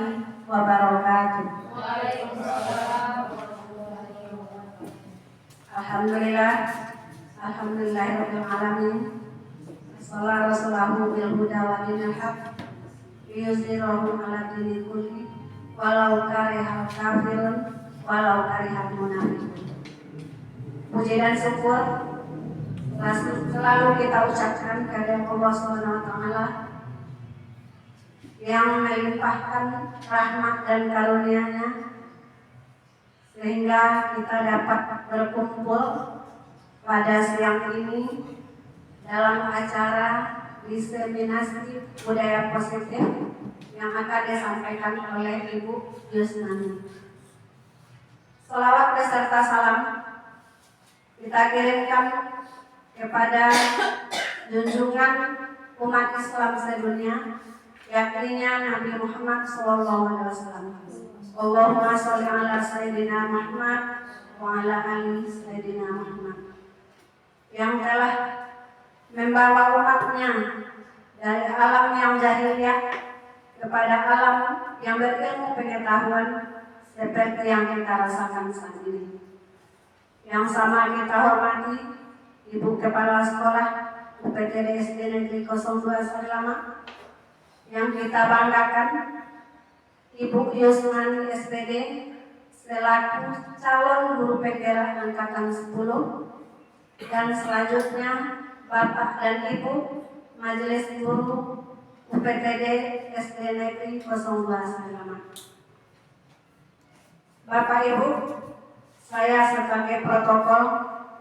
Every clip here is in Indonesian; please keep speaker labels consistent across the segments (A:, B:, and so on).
A: warahmatullahi wabarakatuh. Alhamdulillah, alhamdulillahirabbil alamin. Sallallahu rasulahu bil huda wa dinil haq. Yuzhirahu ala dini kulli walau karihal kafirun walau karihal munafiqun. Puji dan syukur selalu kita ucapkan kepada Allah Subhanahu wa taala yang melimpahkan rahmat dan karunia-Nya sehingga kita dapat berkumpul pada siang ini dalam acara diseminasi budaya positif yang akan disampaikan oleh Ibu Yusnani. Selawat beserta salam kita kirimkan kepada junjungan umat Islam sedunia, yakni Nabi Muhammad SAW. Allahumma sholli ala Sayyidina Muhammad wa ala ali Sayyidina Muhammad, yang telah membawa umatnya dari alam yang jahiliyah kepada alam yang berilmu pengetahuan seperti yang kita rasakan saat ini. Yang sama kita hormati Ibu Kepala Sekolah UPTD SD Negeri 02 Sarilama, yang kita banggakan Ibu Yusnani SPD selaku calon guru penggerak angkatan 10, dan selanjutnya Bapak dan Ibu Majelis Guru UPTD SD Negeri 02 Sarilama. Bapak Ibu, saya sebagai protokol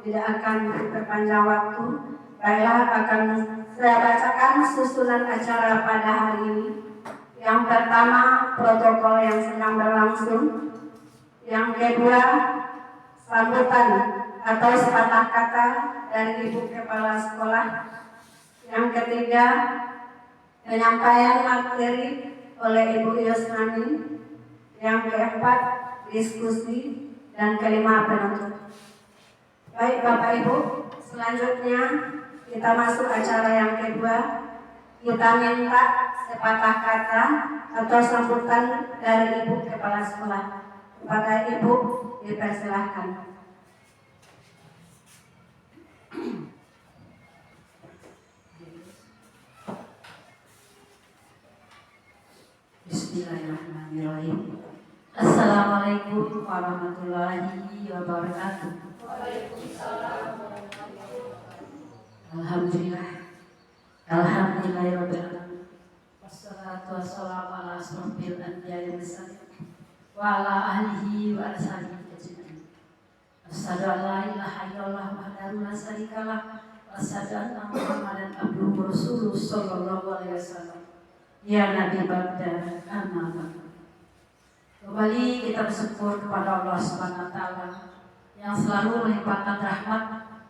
A: tidak akan berpanjang waktu. Baiklah, akan saya bacakan susunan acara pada hari ini. Yang pertama, protokol yang sedang berlangsung. Yang kedua, sambutan atau sepatah kata dari Ibu Kepala Sekolah. Yang ketiga, penyampaian materi oleh Ibu Yusnani. Yang keempat, diskusi. Dan kelima, penutup. Baik Bapak Ibu, selanjutnya kita masuk acara yang kedua. Kita minta sepatah kata atau sambutan dari Ibu Kepala Sekolah. Kepada Ibu dipersilahkan.
B: Bismillahirrahmanirrahim. Assalamualaikum warahmatullahi wabarakatuh.
C: Waalaikumsalam.
B: Alhamdulillah, alhamdulillahirabbil alamin. Wassalatu wassalamu ala asrofil anbiya'i wal mursalin wa ala alihi wa ashabihi ajmain. Asyhadu an la ilaha illallah wahdahu la syarikalah wa asyhadu anna Muhammadan abduhu wa rasuluhu sallallahu alaihi wasallam. Ya Nabi Baghdad, amma ba'd. Kembali kita bersyukur kepada Allah Subhanahu wa taala yang selalu melimpahkan rahmat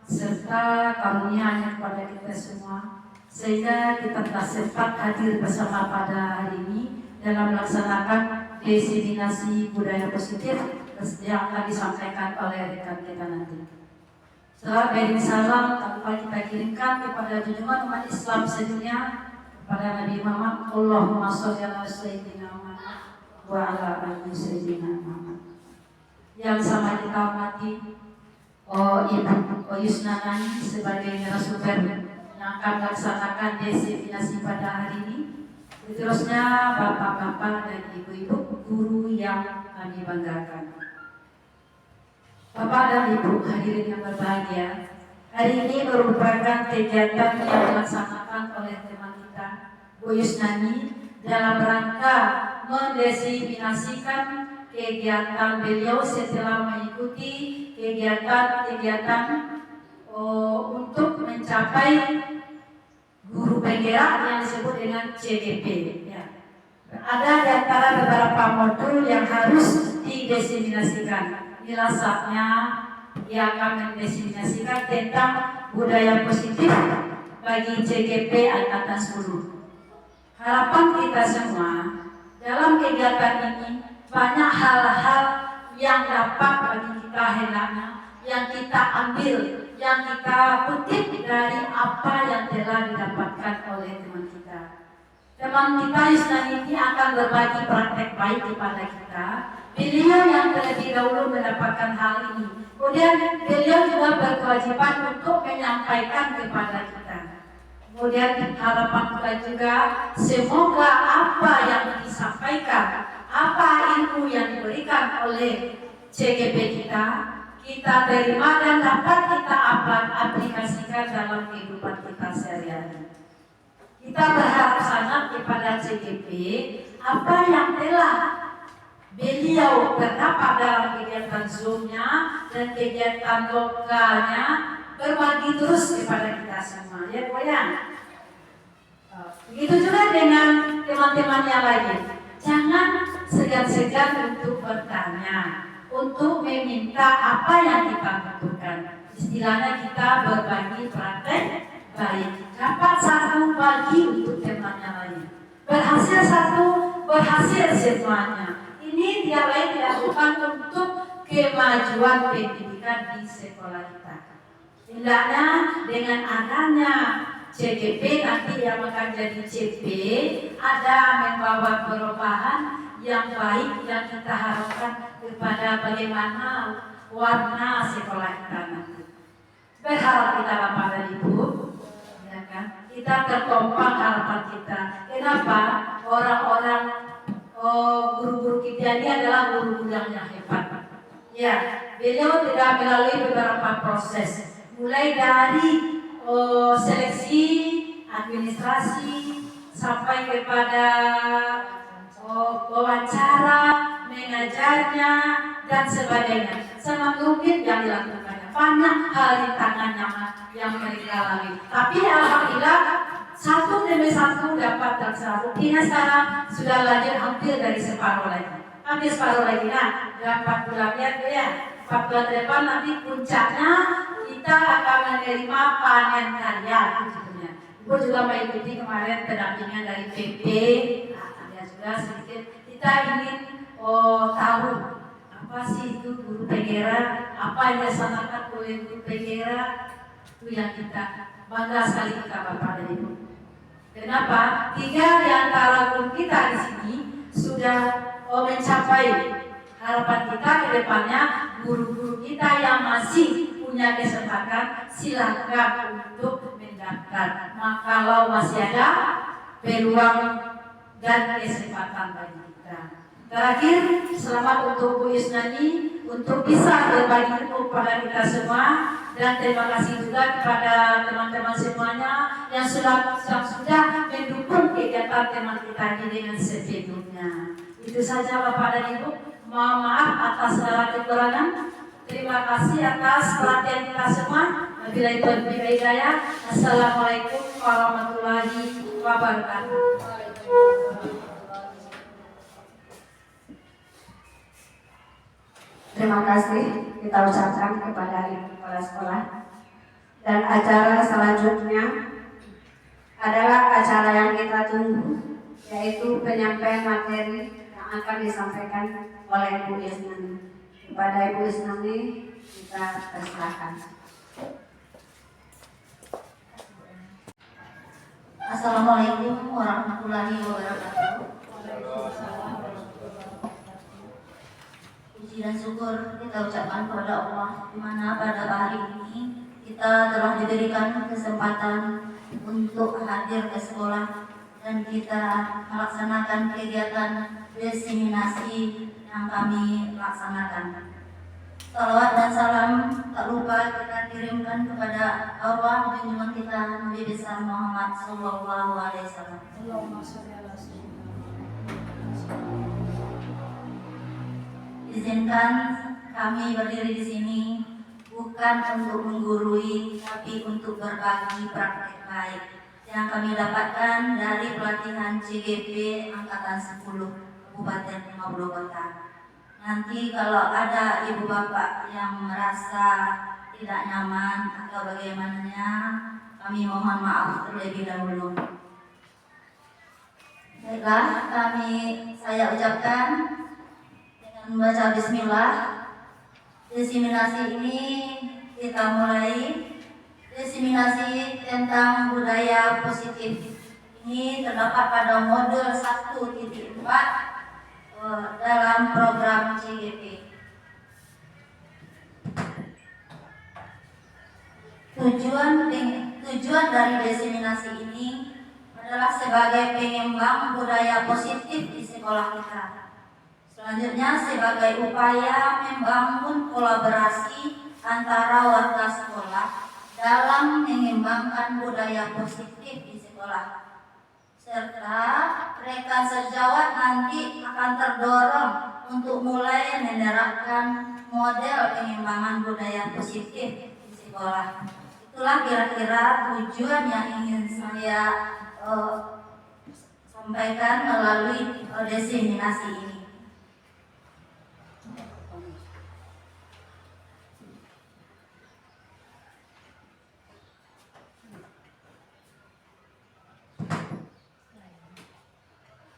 B: serta karunia-Nya kepada kita semua, sehingga kita telah sempat hadir bersama pada hari ini dalam melaksanakan diseminasi budaya positif yang akan disampaikan oleh rekan kita nanti. Setelah beri salam tanpa kita kirimkan kepada junjungan umat Islam sedunia, kepada Nabi Muhammad. Allahumma sholli ala Sayyidina Muhammad wa ala ali Sayyidina Muhammad. Yang sama kita hormati Ibu Yusnani sebagai narasumber yang akan melaksanakan diseminasi pada hari ini. Seterusnya bapak-bapak dan ibu-ibu guru yang kami banggakan. Bapak dan ibu hadirin yang berbahagia, hari ini merupakan kegiatan yang dilaksanakan oleh teman kita Bu Yusnani dalam rangka mendiseminasikan kegiatan beliau setelah mengikuti kegiatan-kegiatan untuk mencapai guru penggerak yang disebut dengan CGP. Ya. Ada di antara beberapa modul yang harus didiseminasikan. Inilah saatnya ia akan mendiseminasikan tentang budaya positif bagi CGP Angkatan 10. Harapan kita semua dalam kegiatan ini banyak hal-hal yang dapat bagi kita hendaknya, yang kita ambil, yang kita kutip dari apa yang telah didapatkan oleh teman kita. Teman kita Yusnani ini akan berbagi praktek baik kepada kita. Beliau yang terlebih dahulu mendapatkan hal ini. Kemudian beliau juga berkewajiban untuk menyampaikan kepada kita. Kemudian harapan kita juga semoga apa yang disampaikan, apa ilmu yang diberikan oleh CGP kita terima dan dapat kita aplikasikan dalam kehidupan kita sehari-hari. Kita berharap sangat kepada CGP apa yang telah beliau terdapat dalam kegiatan Zoom-nya dan kegiatan lokalnya berbagi terus kepada kita semua, ya Bu ya. Begitu juga dengan teman-teman yang lain. Jangan segan-segan untuk bertanya, untuk meminta apa yang kita butuhkan. Istilahnya kita berbagi praktek baik. Dapat satu bagi untuk teman yang lain. Berhasil satu, berhasil semuanya. Ini tidak lain dilakukan untuk kemajuan pendidikan di sekolah kita. Hendaknya dengan adanya CGP nanti yang akan jadi CP ada membawa perubahan yang baik yang kita harapkan kepada bagaimana warna sekolah kita nanti. Berharap kita Bapak dan Ibu, ya kan? Kita tertompang harapan kita. Kenapa? Orang-orang guru-guru kita ini adalah guru-guru yang hebat. Ya, beliau tidak melalui beberapa proses, mulai dari seleksi, administrasi, sampai kepada wawancara, mengajarnya, dan sebagainya. Sangat rumit yang dilakukannya. Banyak hal rintangannya yang mereka lalui. Tapi alhamdulillah satu demi satu dapat terlaksana. Buktinya sekarang sudah lanjut hampir dari separuh lagi. Hampir separuh lagi. Nah, dapat bulan ya. 4 bulan ke depan nanti puncaknya kita akan menerima panen karya. Ibu juga mengikuti kemarin pendampingan dari PP. Nah, juga sedikit kita ingin tahu apa sih itu guru PGRA, apa yang dilaksanakan oleh guru PGRA, itu yang kita bangga sekali kita Bapak dan Ibu. Kenapa? 3 di antara guru kita di sini sudah mencapai harapan kita ke depannya. Guru-guru kita yang masih punya kesempatan silakan untuk mendaftar. Maka kalau masih ada peluang dan kesempatan bagi kita. Terakhir, selamat untuk Bu Yusnani untuk bisa berbagi ilmu kepada kita semua, dan terima kasih juga kepada teman-teman semuanya yang sudah mendukung kegiatan teman kita ini dengan sepenuhnya. Itu saja Bapak dan Ibu. Mohon maaf atas segala kekurangan. Terima kasih atas perhatian kita semua. Wabillahi taufiq wal hidayah. Assalamualaikum warahmatullahi wabarakatuh.
A: Terima kasih kita ucapkan kepada ibu kepala sekolah. Dan acara selanjutnya adalah acara yang kita tunggu, yaitu penyampaian materi yang akan disampaikan oleh Bu Yusnani. Kepada Ibu Yusnani kita persilakan.
D: Assalamualaikum warahmatullahi wabarakatuh. Puji dan syukur kita ucapkan kepada Allah, di mana pada hari ini kita telah diberikan kesempatan untuk hadir ke sekolah dan kita melaksanakan kegiatan diseminasi yang kami laksanakan. Salawat dan salam tak lupa kita kirimkan kepada arwah junjungan kita Nabi besar Muhammad Sallallahu Alaihi Wasallam. Izinkan kami berdiri di sini bukan untuk menggurui, tapi untuk berbagi praktek baik yang kami dapatkan dari pelatihan CGP Angkatan 10 Kabupaten 50 Kota. Nanti kalau ada ibu bapak yang merasa tidak nyaman atau bagaimananya, kami mohon maaf terlebih dahulu. Baiklah, saya ucapkan dengan membaca bismillah. Diseminasi ini kita mulai. Diseminasi tentang budaya positif ini terdapat pada modul 1.4 dalam program CGP. Tujuan dari diseminasi ini adalah sebagai pengembang budaya positif di sekolah kita. Selanjutnya sebagai upaya membangun kolaborasi antara warga sekolah dalam mengembangkan budaya positif di sekolah. Serta rekan sejawat nanti akan terdorong untuk mulai menerapkan model pengembangan budaya positif di sekolah. Itulah kira-kira tujuan yang ingin saya sampaikan melalui diseminasi ini.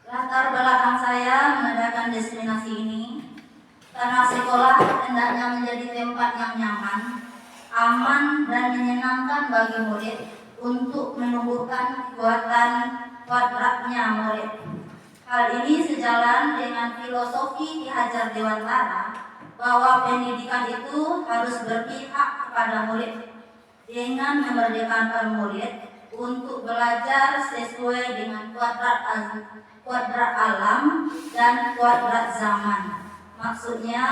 D: Latar belakang saya mengadakan diseminasi ini karena sekolah hendaknya menjadi tempat yang nyaman, aman, dan menyenangkan bagi murid untuk menumbuhkan kekuatan kodratnya murid. Hal ini sejalan dengan filosofi Ki Hajar Dewantara bahwa pendidikan itu harus berpihak kepada murid dengan memerdekakan murid untuk belajar sesuai dengan kuadrat alam dan kuadrat zaman. Maksudnya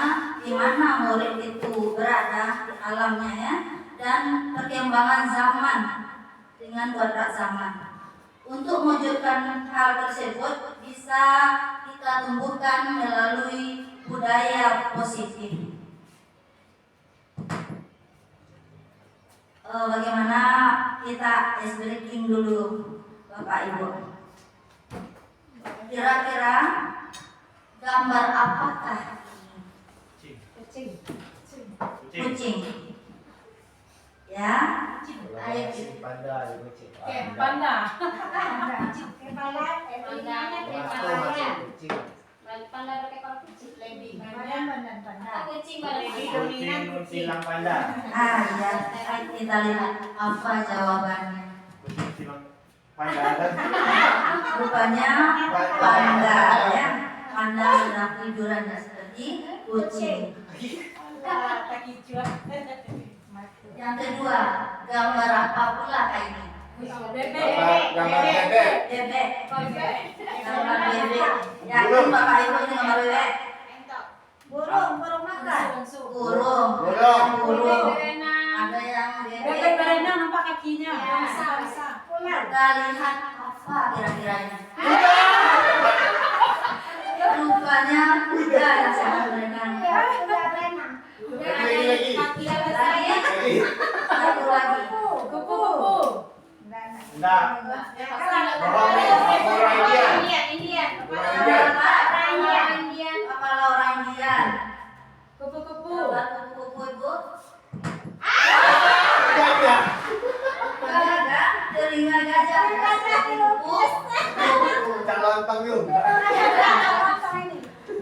D: di mana murid itu berada di alamnya ya, dan perkembangan zaman dengan kuadrat zaman. Untuk mewujudkan hal tersebut bisa kita tumbuhkan melalui budaya positif. Bagaimana kita ice breaking dulu, Bapak Ibu? Kira-kira gambar apakah ini? Kucing. Ya. Ayo.
C: Panda.
E: Panda pakai kucing lebih.
C: Kucing silang panda.
D: Ya. Kita lihat apa jawabannya.
C: Kucing silang panda.
D: Rupanya panda ya. Panda sedang tiduran seperti kucing. Yang kedua, gambar apa pula ini?
C: Gambar bebek.
D: Bebek. Gambar bebek. Yakin Bapak Ibu ini gambar bebek? Burung makan. Burung. Ada yang bebek
B: berenang nampak kakinya.
D: Kita lihat apa kira-kiranya? Rupanya kuda yang sedang berenang. Lagi. Satu lagi.
B: Kupu.
C: Enggak. Orang Indian.
D: Kepala orang Indian.
B: Kupu-kupu.
D: Gambar kupu-kupu Ibu.
C: Enggak.
D: Gajah, telinga gajah. Kupu.
C: Lontong yuk.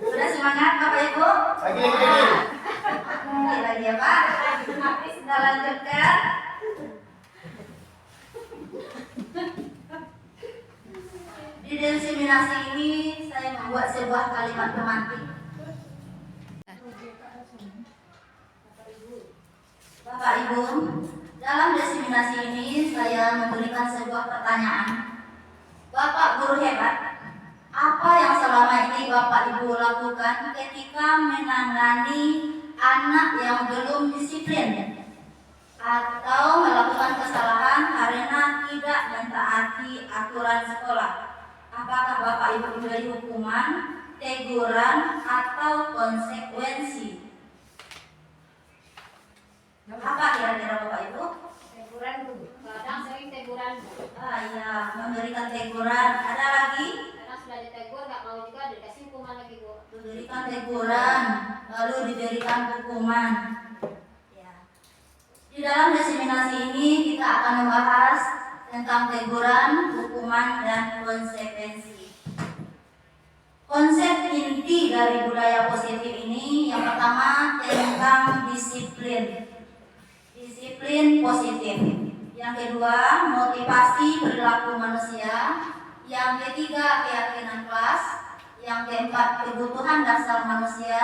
D: Sudah semangat Bapak Ibu?
C: Lagi.
D: Lagi ya Pak. Kita lanjutkan. Di diseminasi ini saya membuat sebuah kalimat pemantik. Bapak Ibu, dalam diseminasi ini saya memberikan sebuah pertanyaan. Bapak guru hebat, apa yang selama ini Bapak Ibu lakukan ketika menangani anak yang belum disiplin atau melakukan kesalahan karena tidak mentaati aturan sekolah? Apakah Bapak Ibu diberi hukuman, teguran, atau konsekuensi? Apa kira-kira Bapak Ibu?
E: Teguran tuh. Kadang sering teguran.
D: Ya, memberikan teguran. Ada lagi?
E: Karena sudah ditegur nggak mau juga dikasih hukuman lagi Bu.
D: Diberikan teguran, lalu diberikan hukuman. Ya. Di dalam diseminasi ini kita akan membahas tentang teguran, hukuman, dan konsekuensi. Konsep inti dari budaya positif ini yang pertama tentang disiplin. Disiplin positif. Yang kedua, motivasi perilaku manusia. yang ketiga keyakinan kelas, yang keempat kebutuhan dasar manusia,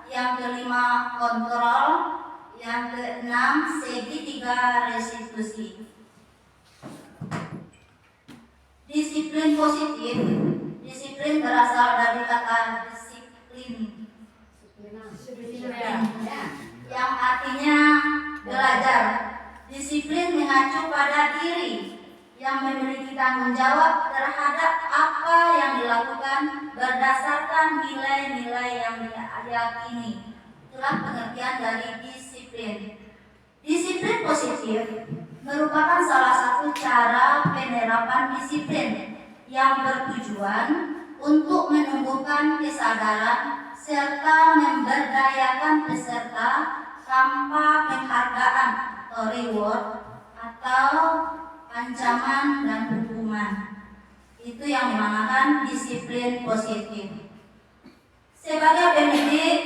D: yang kelima kontrol, yang keenam segitiga restitusi. Disiplin positif. Disiplin berasal dari kata disiplin, yang artinya belajar. Disiplin mengacu pada diri yang memiliki tanggung jawab terhadap apa yang dilakukan berdasarkan nilai-nilai yang diyakini. Itulah pengertian dari disiplin. Disiplin positif merupakan salah satu cara penerapan disiplin yang bertujuan untuk menumbuhkan kesadaran serta memberdayakan peserta tanpa penghargaan atau reward atau ancaman dan hukuman. Itu yang dinamakan disiplin positif. Sebagai pendidik,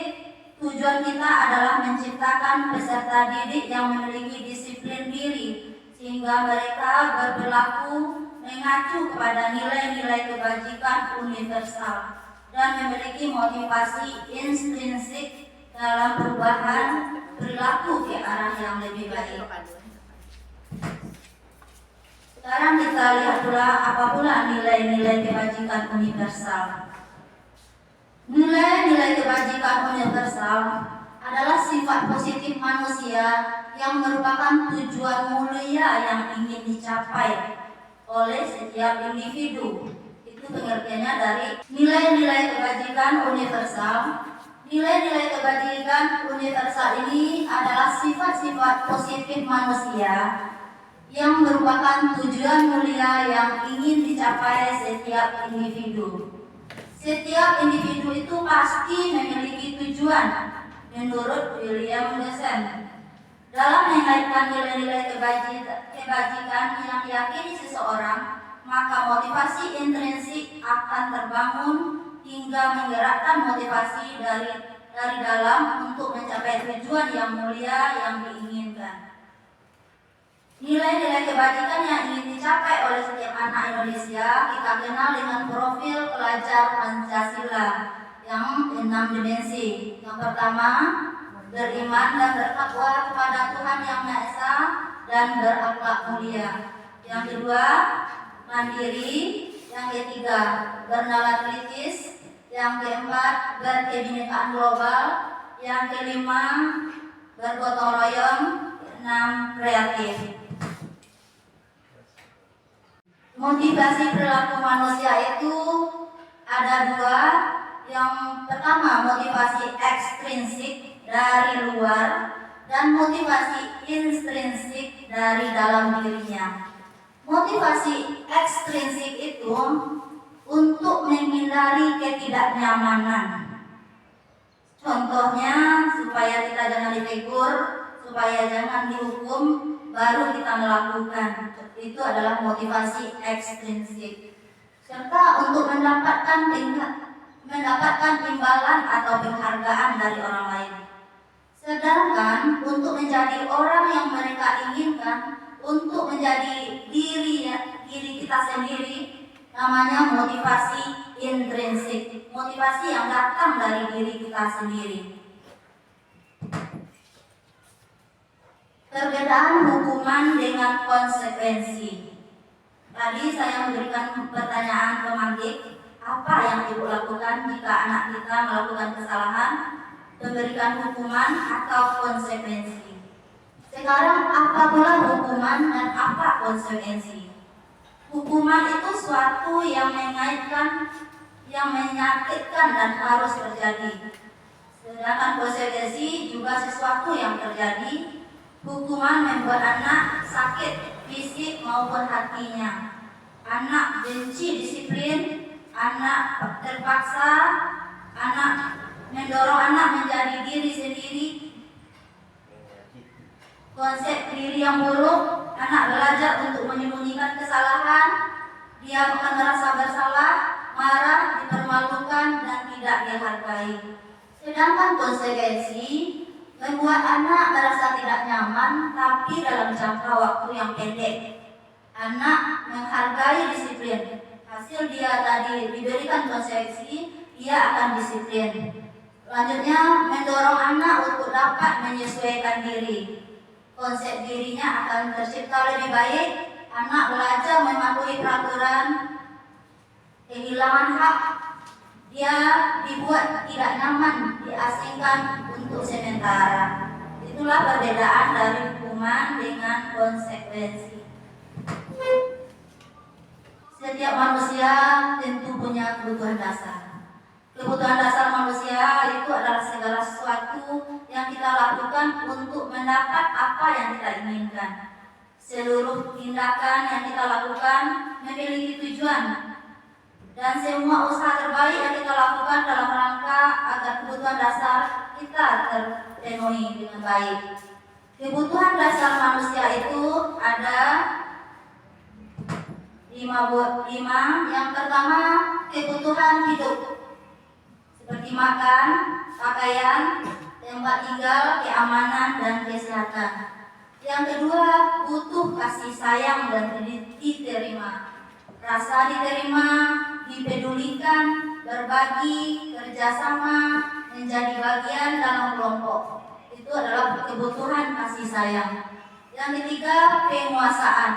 D: tujuan kita adalah menciptakan peserta didik yang memiliki disiplin diri sehingga mereka berperilaku mengacu kepada nilai-nilai kebajikan universal dan memiliki motivasi intrinsik dalam perubahan perilaku ke arah yang lebih baik. Sekarang kita lihat pula apa pula nilai-nilai kebajikan universal. Nilai-nilai kebajikan universal adalah sifat positif manusia yang merupakan tujuan mulia yang ingin dicapai oleh setiap individu. Itu pengertiannya dari nilai-nilai kebajikan universal. Nilai-nilai kebajikan universal ini adalah sifat-sifat positif manusia yang merupakan tujuan mulia yang ingin dicapai setiap individu. Setiap individu itu pasti memiliki tujuan menurut William Gibson. Dalam mengaitkan nilai-nilai kebajikan yang diyakini seseorang, maka motivasi intrinsik akan terbangun hingga menggerakkan motivasi dari dalam untuk mencapai tujuan yang mulia yang diinginkan. Nilai-nilai kebajikan yang ingin dicapai oleh setiap anak Indonesia kita kenal dengan profil pelajar Pancasila yang 6 dimensi. Yang pertama, beriman dan bertakwa kepada Tuhan Yang Maha Esa dan berakhlak mulia. Yang kedua, mandiri. Yang ketiga, bernalar kritis. Yang keempat, berkebinekaan global. Yang kelima, bergotong royong. 6, kreatif. Motivasi perilaku manusia itu ada dua. Yang pertama, motivasi ekstrinsik dari luar dan motivasi intrinsik dari dalam dirinya. Motivasi ekstrinsik itu untuk menghindari ketidaknyamanan. Contohnya supaya kita jangan ditegur, supaya jangan dihukum, baru kita melakukan. Itu adalah motivasi ekstrinsik. Serta untuk mendapatkan imbalan atau penghargaan dari orang lain. Sedangkan untuk menjadi orang yang mereka inginkan, untuk menjadi diri kita sendiri, namanya motivasi intrinsik. Motivasi yang datang dari diri kita sendiri. Perbedaan hukuman dengan konsekuensi. Tadi saya memberikan pertanyaan ke Magik, apa yang Ibu lakukan jika anak kita melakukan kesalahan, memberikan hukuman atau konsekuensi. Sekarang apa pula hukuman dan apa konsekuensi? Hukuman itu suatu yang mengaitkan, yang menyakitkan dan harus terjadi. Sedangkan konsekuensi juga sesuatu yang terjadi. Hukuman membuat anak sakit fisik maupun hatinya. Anak benci disiplin, anak terpaksa, anak mendorong anak menjadi diri sendiri. Konsep diri yang buruk, anak belajar untuk menyembunyikan kesalahan, dia akan merasa bersalah, marah, dipermalukan dan tidak dihargai. Sedangkan konsekuensi membuat anak merasa tidak nyaman tapi dalam jangka waktu yang pendek. Anak menghargai disiplin, Hasil dia tadi diberikan konsekuensi, dia akan disiplin. Selanjutnya, mendorong anak untuk dapat menyesuaikan diri. Konsep dirinya akan tercipta lebih baik. Anak belajar mematuhi peraturan, kehilangan hak, dia dibuat tidak nyaman, diasingkan untuk sementara. Itulah perbedaan dari hukuman dengan konsekuensi. Setiap manusia tentu punya kebutuhan dasar. Kebutuhan dasar manusia itu adalah segala sesuatu yang kita lakukan untuk mendapat apa yang kita inginkan. Seluruh tindakan yang kita lakukan memiliki tujuan, dan semua usaha terbaik yang kita lakukan dalam rangka agar kebutuhan dasar kita terpenuhi dengan baik. Kebutuhan dasar manusia itu ada lima. Yang pertama, kebutuhan hidup, seperti makan, pakaian, tempat tinggal, keamanan, dan kesehatan. Yang kedua, butuh kasih sayang dan diterima, rasa diterima, dipedulikan, berbagi, kerjasama, menjadi bagian dalam kelompok. Itu adalah kebutuhan kasih sayang. Yang ketiga, penguasaan,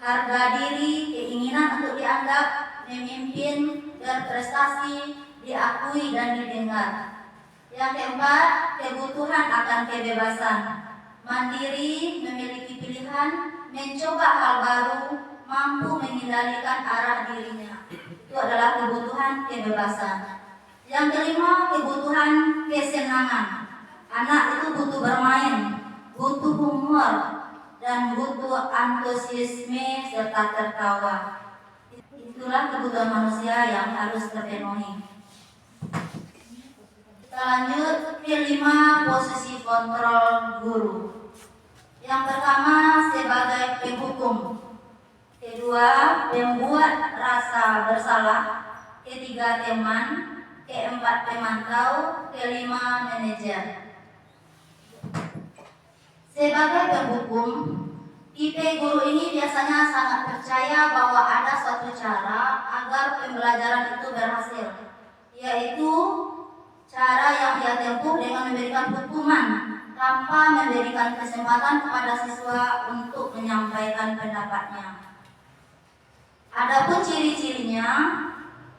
D: harga diri, keinginan untuk dianggap, memimpin, berprestasi, diakui dan didengar. Yang keempat, kebutuhan akan kebebasan, mandiri, memiliki pilihan, mencoba hal baru, mampu mengendalikan arah dirinya. Itu adalah kebutuhan kebebasan. Yang kelima, kebutuhan kesenangan. Anak itu butuh bermain, butuh humor, dan butuh antusiasme serta tertawa. Itulah kebutuhan manusia yang harus terpenuhi. Kita lanjut ke 5 posisi kontrol guru. Yang pertama, sebagai penghukum. Kedua, membuat rasa bersalah. Ketiga, teman. Keempat, pemantau. Kelima, manajer. Sebagai penghukum, tipe guru ini biasanya sangat percaya bahwa ada suatu cara agar pembelajaran itu berhasil, yaitu cara yang dia tempuh dengan memberikan hukuman tanpa memberikan kesempatan kepada siswa untuk menyampaikan pendapatnya. Adapun ciri-cirinya,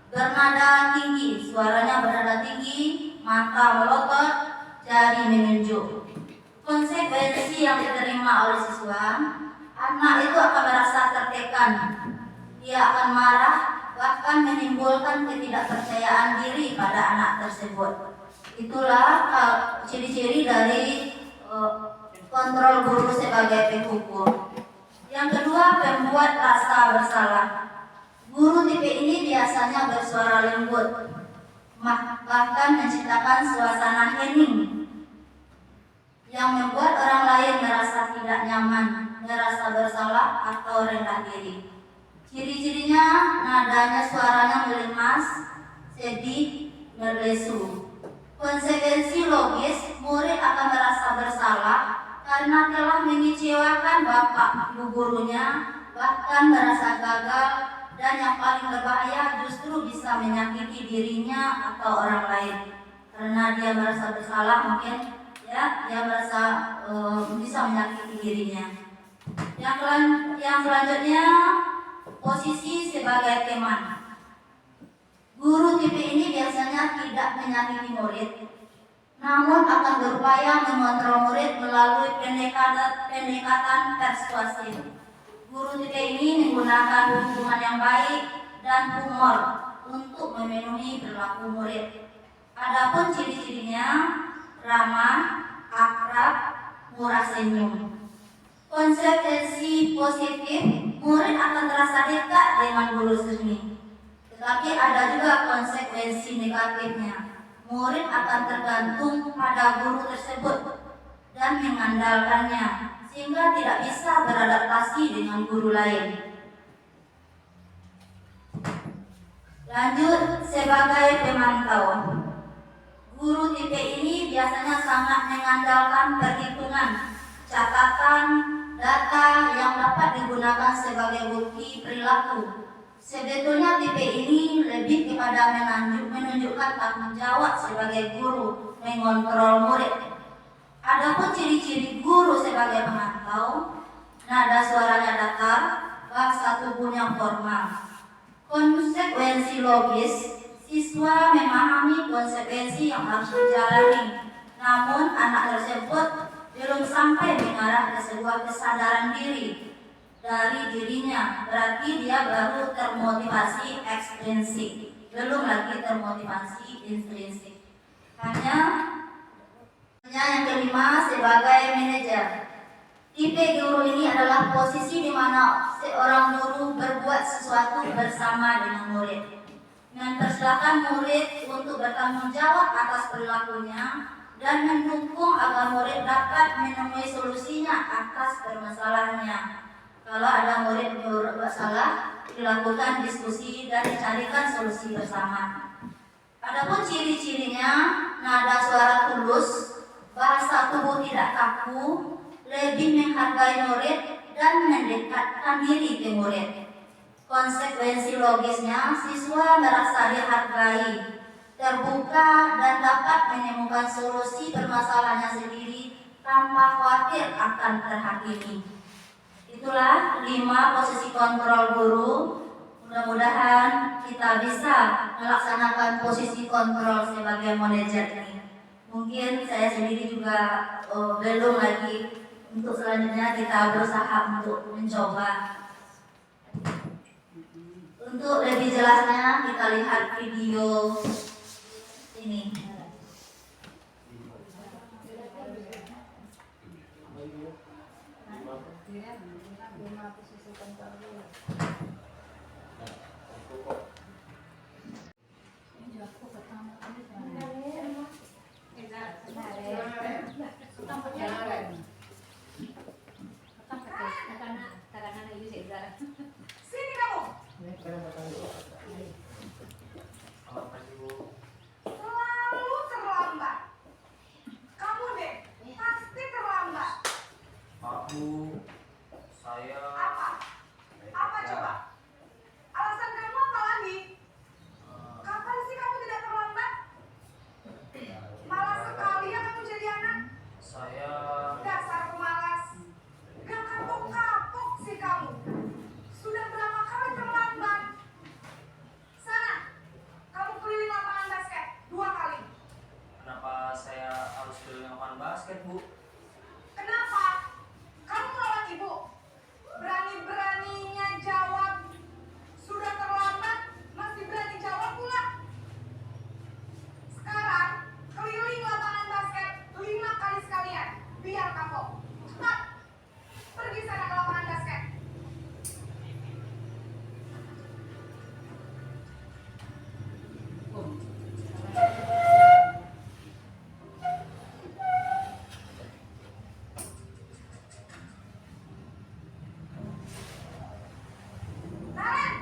D: bernada tinggi, suaranya bernada tinggi, mata melotot, jari menunjuk. Konsekuensi yang diterima oleh siswa, anak itu akan merasa tertekan. Dia akan marah, bahkan menimbulkan ketidakpercayaan diri pada anak tersebut. Itulah ciri-ciri dari kontrol guru sebagai penghukum. Yang kedua, pembuat rasa bersalah. Guru tipe ini biasanya bersuara lembut, bahkan menciptakan suasana hening yang membuat orang lain merasa tidak nyaman, merasa bersalah atau rendah diri. Ciri-cirinya, nadanya suaranya melemas, sedih, merlesu. Konsekuensi logis, murid akan merasa bersalah karena telah mengecewakan bapak ibu gurunya, bahkan merasa gagal, dan yang paling berbahaya justru bisa menyakiti dirinya atau orang lain. Karena dia merasa bersalah, mungkin dia merasa bisa menyakiti dirinya. Yang selanjutnya, posisi sebagai teman. Guru tipe ini biasanya tidak menyakiti murid, namun akan berupaya mengontrol murid melalui pendekatan persuasif. Guru tipe ini menggunakan hubungan yang baik dan humor untuk memenuhi perilaku murid. Adapun ciri-cirinya, ramah, akrab, murah senyum. Konsekuensi positif, murid akan terasa dekat dengan guru seni. Tetapi ada juga konsekuensi negatifnya. Murid akan tergantung pada guru tersebut dan mengandalkannya, sehingga tidak bisa beradaptasi dengan guru lain. Lanjut, sebagai pemantau. Guru tipe ini biasanya sangat mengandalkan perhitungan, catatan, data yang dapat digunakan sebagai bukti perilaku. Sebetulnya tipe ini lebih kepada menunjukkan tanggung jawab sebagai guru mengontrol murid. Adapun ciri-ciri guru sebagai pemantau, nada suaranya datar, bahasa tubuhnya formal. Konsekuensi logis, siswa memahami konsekuensi yang harus dijalani. Namun anak tersebut belum sampai mengarah ke sebuah kesadaran diri dari dirinya, berarti dia baru termotivasi ekstrinsik, belum lagi termotivasi intrinsik. Hanya yang kelima, sebagai manajer. Tipe guru ini adalah posisi di mana seorang guru berbuat sesuatu bersama dengan murid, mempersilahkan murid untuk bertanggung jawab atas perilakunya dan mendukung agar murid dapat menemui solusinya atas permasalahannya. Kalau ada murid berbuat salah, dilakukan diskusi dan dicarikan solusi bersama. Adapun ciri-cirinya, nada suara tulus, bahasa tubuh tidak kaku, lebih menghargai murid dan mendekatkan diri ke murid. Konsekuensi logisnya, siswa merasa dihargai, terbuka dan dapat menemukan solusi permasalahannya sendiri tanpa khawatir akan terhakimi. Itulah 5 posisi kontrol guru. Mudah-mudahan kita bisa melaksanakan posisi kontrol sebagai manajer ini. Mungkin saya sendiri juga belum lagi. Untuk selanjutnya kita berusaha untuk mencoba. Untuk lebih jelasnya kita lihat video ini.
F: Sini kamu. Selalu terlambat. Kamu deh, pasti terlambat.
G: Aku, saya.
F: Apa? Apa coba? Alasan kamu apa lagi? Kapan sih kamu tidak terlambat? Malas sekali ya kamu jadi anak.
G: Saya.
F: Dasar pemalas. Gak kapok-kapok sih kamu. Sudah berapa kali terlambat? Sana, kamu keliling lapangan basket 2 kali.
G: Kenapa saya harus keliling lapangan basket, Bu?
F: Kenapa? Kamu melawan ibu. Berani-beraninya jawab. Sudah terlambat, masih berani jawab pula. Sekarang, keliling lapangan basket 5 kali sekalian. Biar kapok. Cepat. Pergi sana ke lapangan basket. Naren!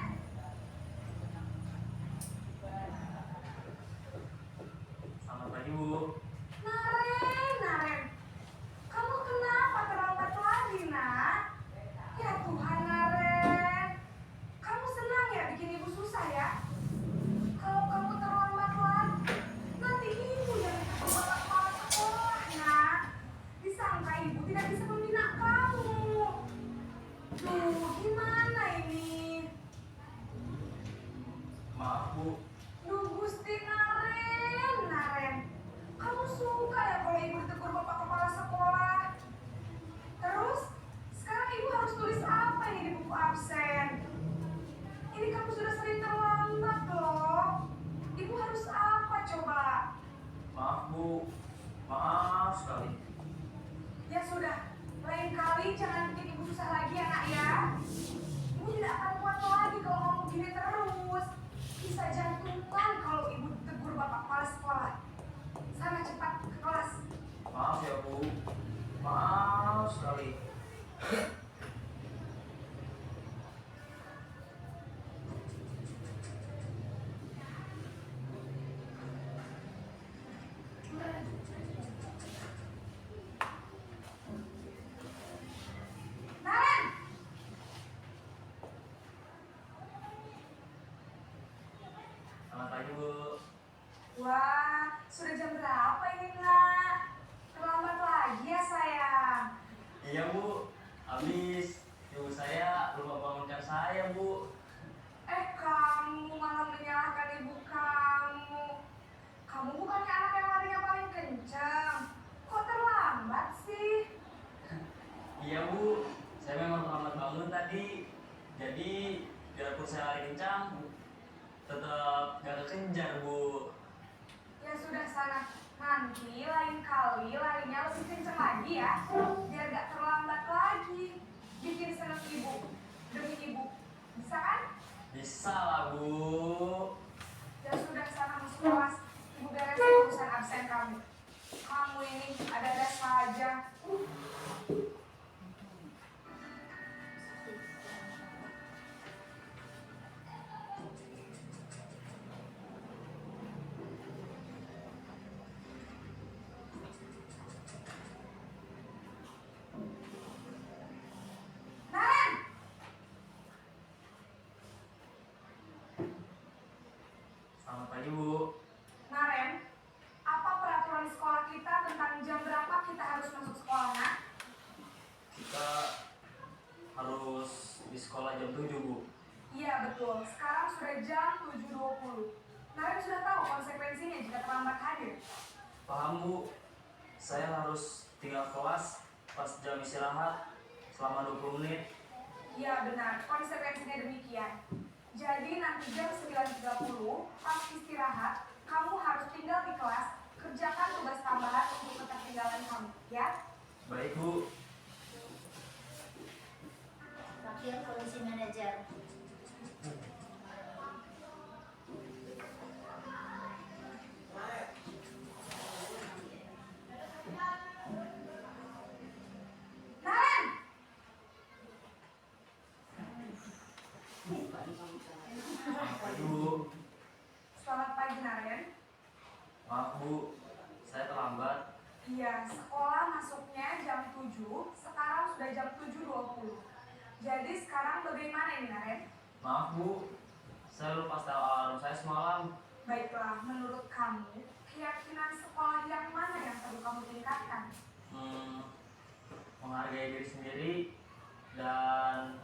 G: Selamat pagi, Bu.
F: Naren. Kamu kenapa terlambat lagi, nak? Ya Tuhan, Naren. Kamu senang ya bikin ibu susah ya? Kalau kamu terlambat lagi, nanti ibu yang kepala kepala sekolah, nak. Disangka ibu tidak bisa membina kamu. Duh, gimana ini?
G: Maaf, Bu.
F: Duh, Gusti Naren. Kamu suka ya kalau ibu ditegur bapak kepala sekolah? Terus, sekarang ibu harus tulis apa ini di buku absen? Ini kamu sudah sering terlambat loh. Ibu harus apa coba?
G: Maaf, Bu. Maaf sekali.
F: Ya sudah, lain kali jangan bikin ibu susah lagi ya nak ya. Ibu tidak akan kuat lagi kalau kamu gini terus. Bisa jantungan kalau ibu tegur bapak kepala sekolah. Sana cepat ke kelas.
G: Maaf ya, Bu. Maaf sekali.
F: Naren! Ada apa ini nak? Terlambat lagi ya sayang?
G: Iya Bu, habis ibu saya lupa bangunkan saya Bu.
F: Kamu malah menyalahkan ibu kamu. Kamu bukannya anak yang larinya paling kencang. Kok terlambat sih?
G: Iya Bu, saya memang terlambat bangun tadi. Jadi biarpun saya lari kencang, tetap gak kekejar Bu.
F: Ya sudah sana. Nanti lain kali larinya lebih kencang lagi ya. Biar gak terlambat lagi. Bikin seneng ibu. Demi ibu. Bisa kan?
G: Bisa lah Bu.
F: Ya sudah sana masuk kelas. Ibu beresin urusan absen kamu. Kamu ini ada-ada saja. Naren!
G: Selamat pagi Bu.
F: Naren, apa peraturan di sekolah kita tentang jam berapa kita harus masuk sekolah, nak?
G: Kita harus di sekolah jam 7 Bu.
F: Iya betul, sekarang sudah jam 7.20. Naren sudah tahu konsekuensinya jika terlambat hadir.
G: Paham Bu, saya harus tinggal kelas pas jam istirahat selama 20 menit.
F: Iya benar, konsekuensinya demikian. Jadi nanti jam 9.30 pas istirahat, kamu harus tinggal di kelas, kerjakan tugas tambahan untuk ketertinggalan kamu, ya?
G: Baik Bu.
D: Wakil Polisi Manajer.
F: Naren!
G: Selamat pagi Bu.
F: Selamat pagi Naren.
G: Maaf Bu, saya terlambat.
F: Iya, sekolah masuknya jam 7, sekarang sudah jam 7.20. Jadi sekarang bagaimana ini Naren?
G: Maaf Bu, saya lupa setel alarm saya semalam.
F: Baiklah, menurut kamu, keyakinan sekolah yang mana yang perlu kamu tingkatkan?
G: Menghargai diri sendiri dan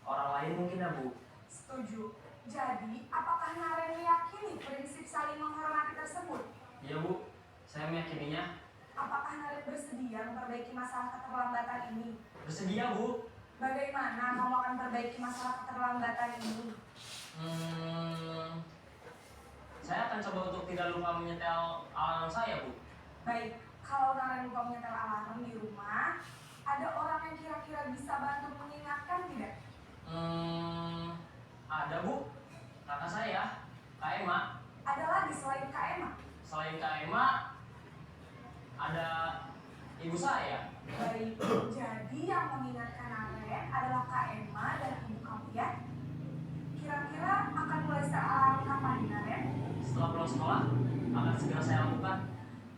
G: orang lain mungkin ya Bu.
F: Setuju. Jadi, apakah Naren meyakini prinsip saling menghormati tersebut?
G: Iya Bu, saya meyakininya.
F: Apakah Naren bersedia memperbaiki masalah keterlambatan ini?
G: Bersedia Bu.
F: Bagaimana kamu akan perbaiki masalah keterlambatan ini?
G: Saya akan coba untuk tidak lupa menyetel alarm saya Bu.
F: Baik, kalau Naren lupa menyetel alarm di rumah, ada orang yang kira-kira bisa bantu mengingatkan tidak?
G: Ada Bu, kakak saya, Kak Emma.
F: Ada lagi selain Kak Emma?
G: Selain Kak Emma, ada ibu saya.
F: Baik, jadi yang mengingatkan Naren adalah Kak Emma dan ibu kamu ya? Kira-kira akan mulai setel alarm kapan nih Naren?
G: Setelah pulang sekolah, akan segera saya lakukan.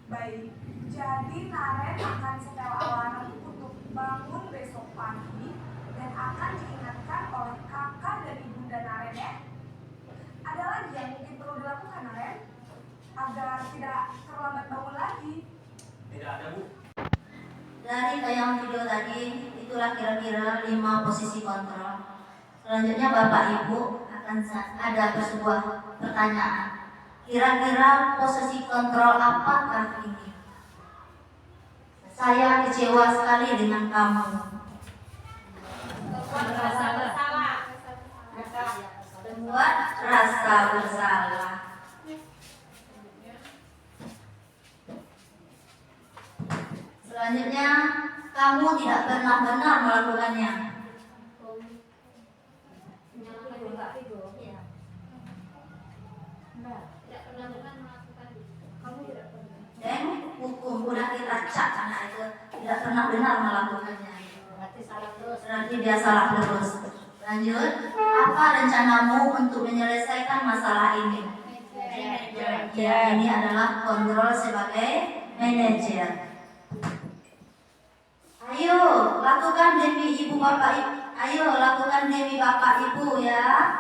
F: Baik, jadi Naren akan setel alarm untuk bangun besok pagi dan akan diingatkan oleh kakak dan ibunda Naren ya. Ada lagi yang mungkin perlu dilakukan Naren agar tidak terlambat bangun lagi?
G: Tidak ada Bu.
D: Dari tayangan video tadi, itulah kira-kira 5 posisi kontrol. Selanjutnya Bapak Ibu akan ada sebuah pertanyaan. Kira-kira posisi kontrol apakah ini? Saya kecewa sekali dengan kamu. Membuat rasa bersalah. Selanjutnya, kamu tidak pernah benar melakukannya.
E: Tidak pernah benar melakukan.
D: Dan hukum udah kita cat anak itu tidak pernah benar melakukannya. Berarti dia salah terus. Lanjut, apa rencanamu untuk menyelesaikan masalah ini? Ya, ini adalah kontrol sebagai manajer. Ayo, lakukan demi ibu bapak ibu. Ayo, lakukan demi bapak ibu ya.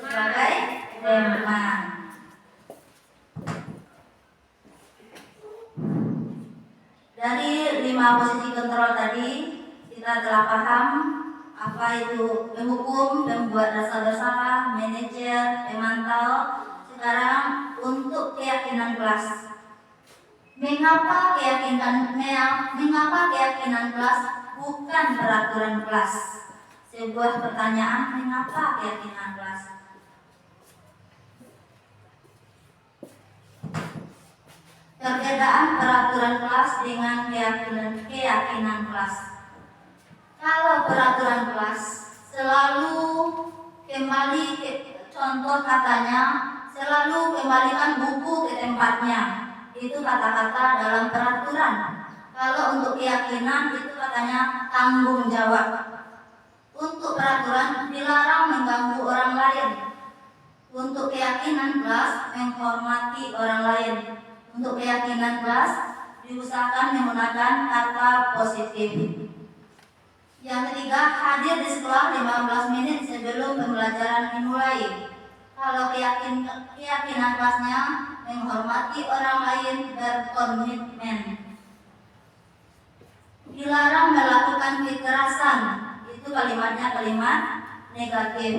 D: Sebagai teman. 5 posisi kontrol tadi kita telah paham apa itu penghukum, pembuat dasar bersalah, manajer, pemantau. Sekarang untuk keyakinan kelas. Mengapa keyakinan kelas bukan peraturan kelas? Sebuah pertanyaan, mengapa keyakinan kelas? Perbedaan peraturan kelas dengan keyakinan kelas. Kalau peraturan kelas selalu kembali ke contoh katanya, selalu kembalikan buku ke tempatnya. Itu kata-kata dalam peraturan. Kalau untuk keyakinan itu katanya tanggung jawab. Untuk peraturan dilarang mengganggu orang lain. Untuk keyakinan kelas menghormati orang lain. Untuk keyakinan kelas diusahakan menggunakan kata positif. Yang ketiga, hadir di sekolah 15 menit sebelum pembelajaran dimulai. Kalau keyakinan kelasnya menghormati orang lain, berkomitmen. Dilarang melakukan kekerasan. Itu kalimatnya kalimat negatif.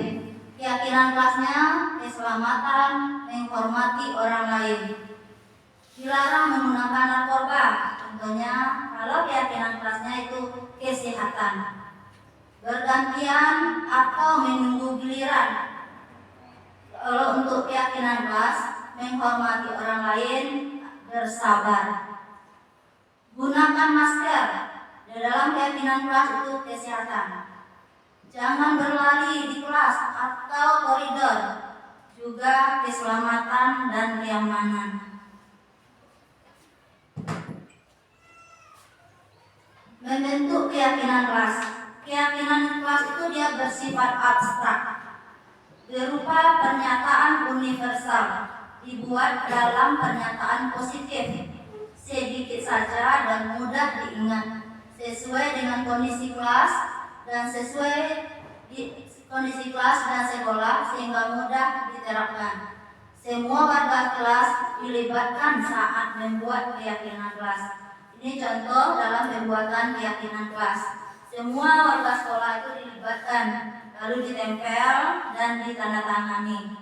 D: Keyakinan kelasnya keselamatan, menghormati orang lain. Dilarang menggunakan narkoba. Contohnya kalau keyakinan kelasnya itu kesehatan. Bergantian atau menunggu giliran. Kalau untuk keyakinan kelas menghormati orang lain, bersabar. Gunakan masker. Di dalam keyakinan kelas itu kesehatan. Jangan berlari di kelas atau koridor. Juga keselamatan dan keamanan. Membentuk keyakinan kelas. Keyakinan kelas itu dia bersifat abstrak, berupa pernyataan universal, dibuat dalam pernyataan positif, sedikit saja dan mudah diingat, sesuai dengan kondisi kelas dan sekolah sehingga mudah diterapkan. Semua warga kelas dilibatkan saat membuat keyakinan kelas. Ini contoh dalam pembuatan keyakinan kelas. Semua warga sekolah itu dilibatkan, lalu ditempel dan ditandatangani.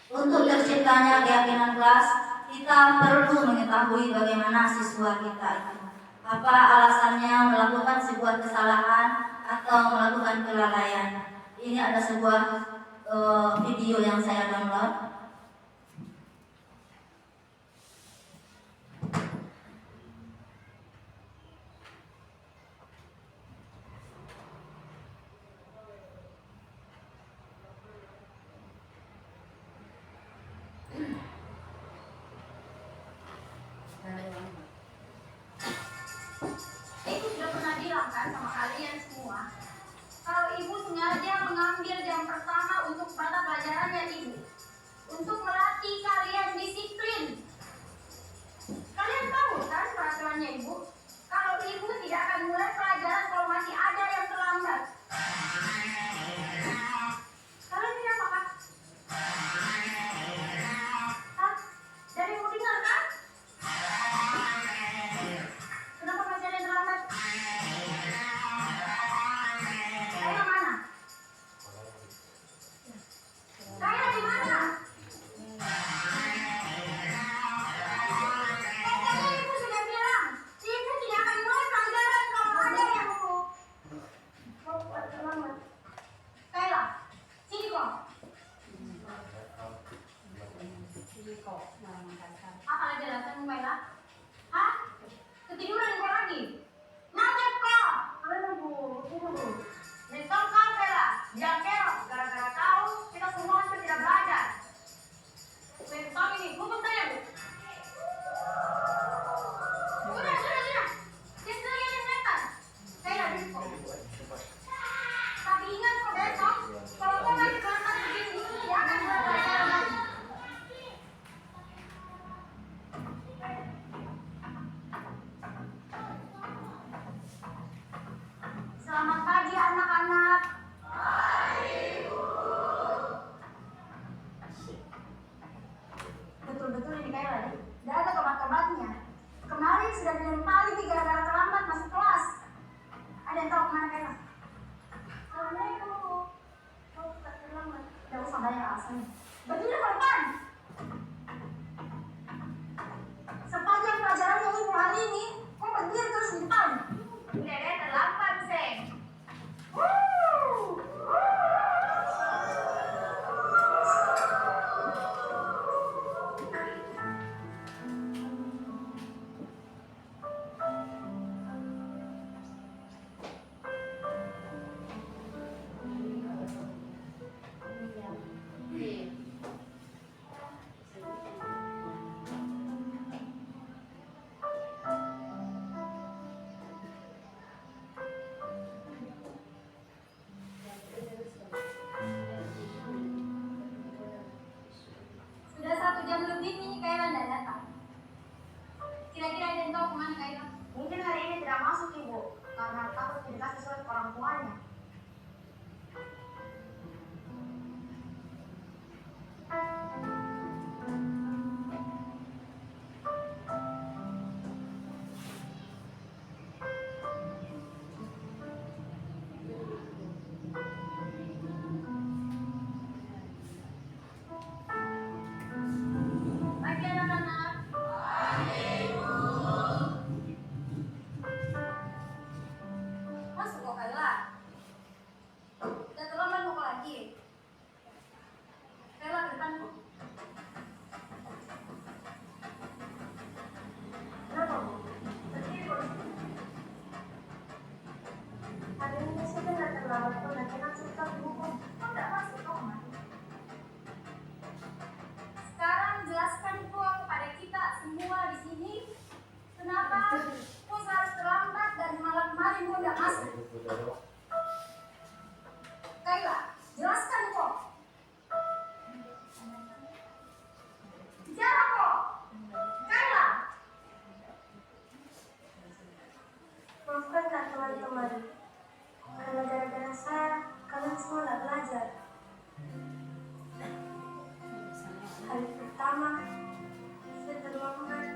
D: Untuk terciptanya keyakinan kelas, kita perlu mengetahui bagaimana siswa kita itu. Apa alasannya melakukan sebuah kesalahan atau melakukan kelalaian. Ini ada sebuah video yang saya download.
F: Ibu sudah pernah bilang kan sama kalian semua, kalau ibu sengaja mengambil jam pertama untuk mata pelajarannya ibu, untuk melatih kalian disiplin. Kalian tahu kan peraturannya ibu? Kalau ibu tidak akan mulai pelajaran kalau masih ada yang terlambat. Kalian tidak apa kan? Hah? Jadi mau dengar kan? Kenapa masih ada yang terlambat? Saya mana? Saya di mana? Tadi ibu sudah bilang, ibu tidak akan mulai pelajaran kalau ada yang mau terlambat. Kayla, sini kok. Apa lagi alasanmu, Kayla? Hah? Ketiduran kau lagi? Macet kau? Tunggu. Mental kau, Kayla. Jangan kerok. Gara-gara kau, kita semua hampir tidak belajar. Mental ini, hukum saya, Bu. Sudah. Dia sendiri yang mental. Kayla, duduk. Tapi ingat kok besok, kalau kau masih berangkat begini, dia akan mulai pelajaran lagi. Berdiri ke depan. Sepanjang pelajaran yang ibu hari ini, kok berdiri terus di depan? Dede terlambat, Seng. Sudah 1 jam lebih nih Kaila tidak datang. Kira-kira ada yang tahu kemana Kaila? Mungkin hari ini tidak masuk ibu, karena takut tidak dikasih surat ke orang tuanya. Pagi anak-anak. Masuk kok Kaila. Udah terlambat mau lagi. Kaila ke depan Bu. Kenapa Bu? Berdiri Bu. Hari ini saya tidak terlambat pun dan kena cerita buku. Kok tidak masuk kok Ma? Sekarang jelaskan kok kepada kita semua di sini kenapa kok harus terlambat dari malam kemarin kok tidak masuk. Kaila, jelaskan kok. Bicara kok. Kaila. Maafkanlah teman-teman. Karena gara-gara saya, kalian semua tidak belajar. Hari pertama, saya terlambat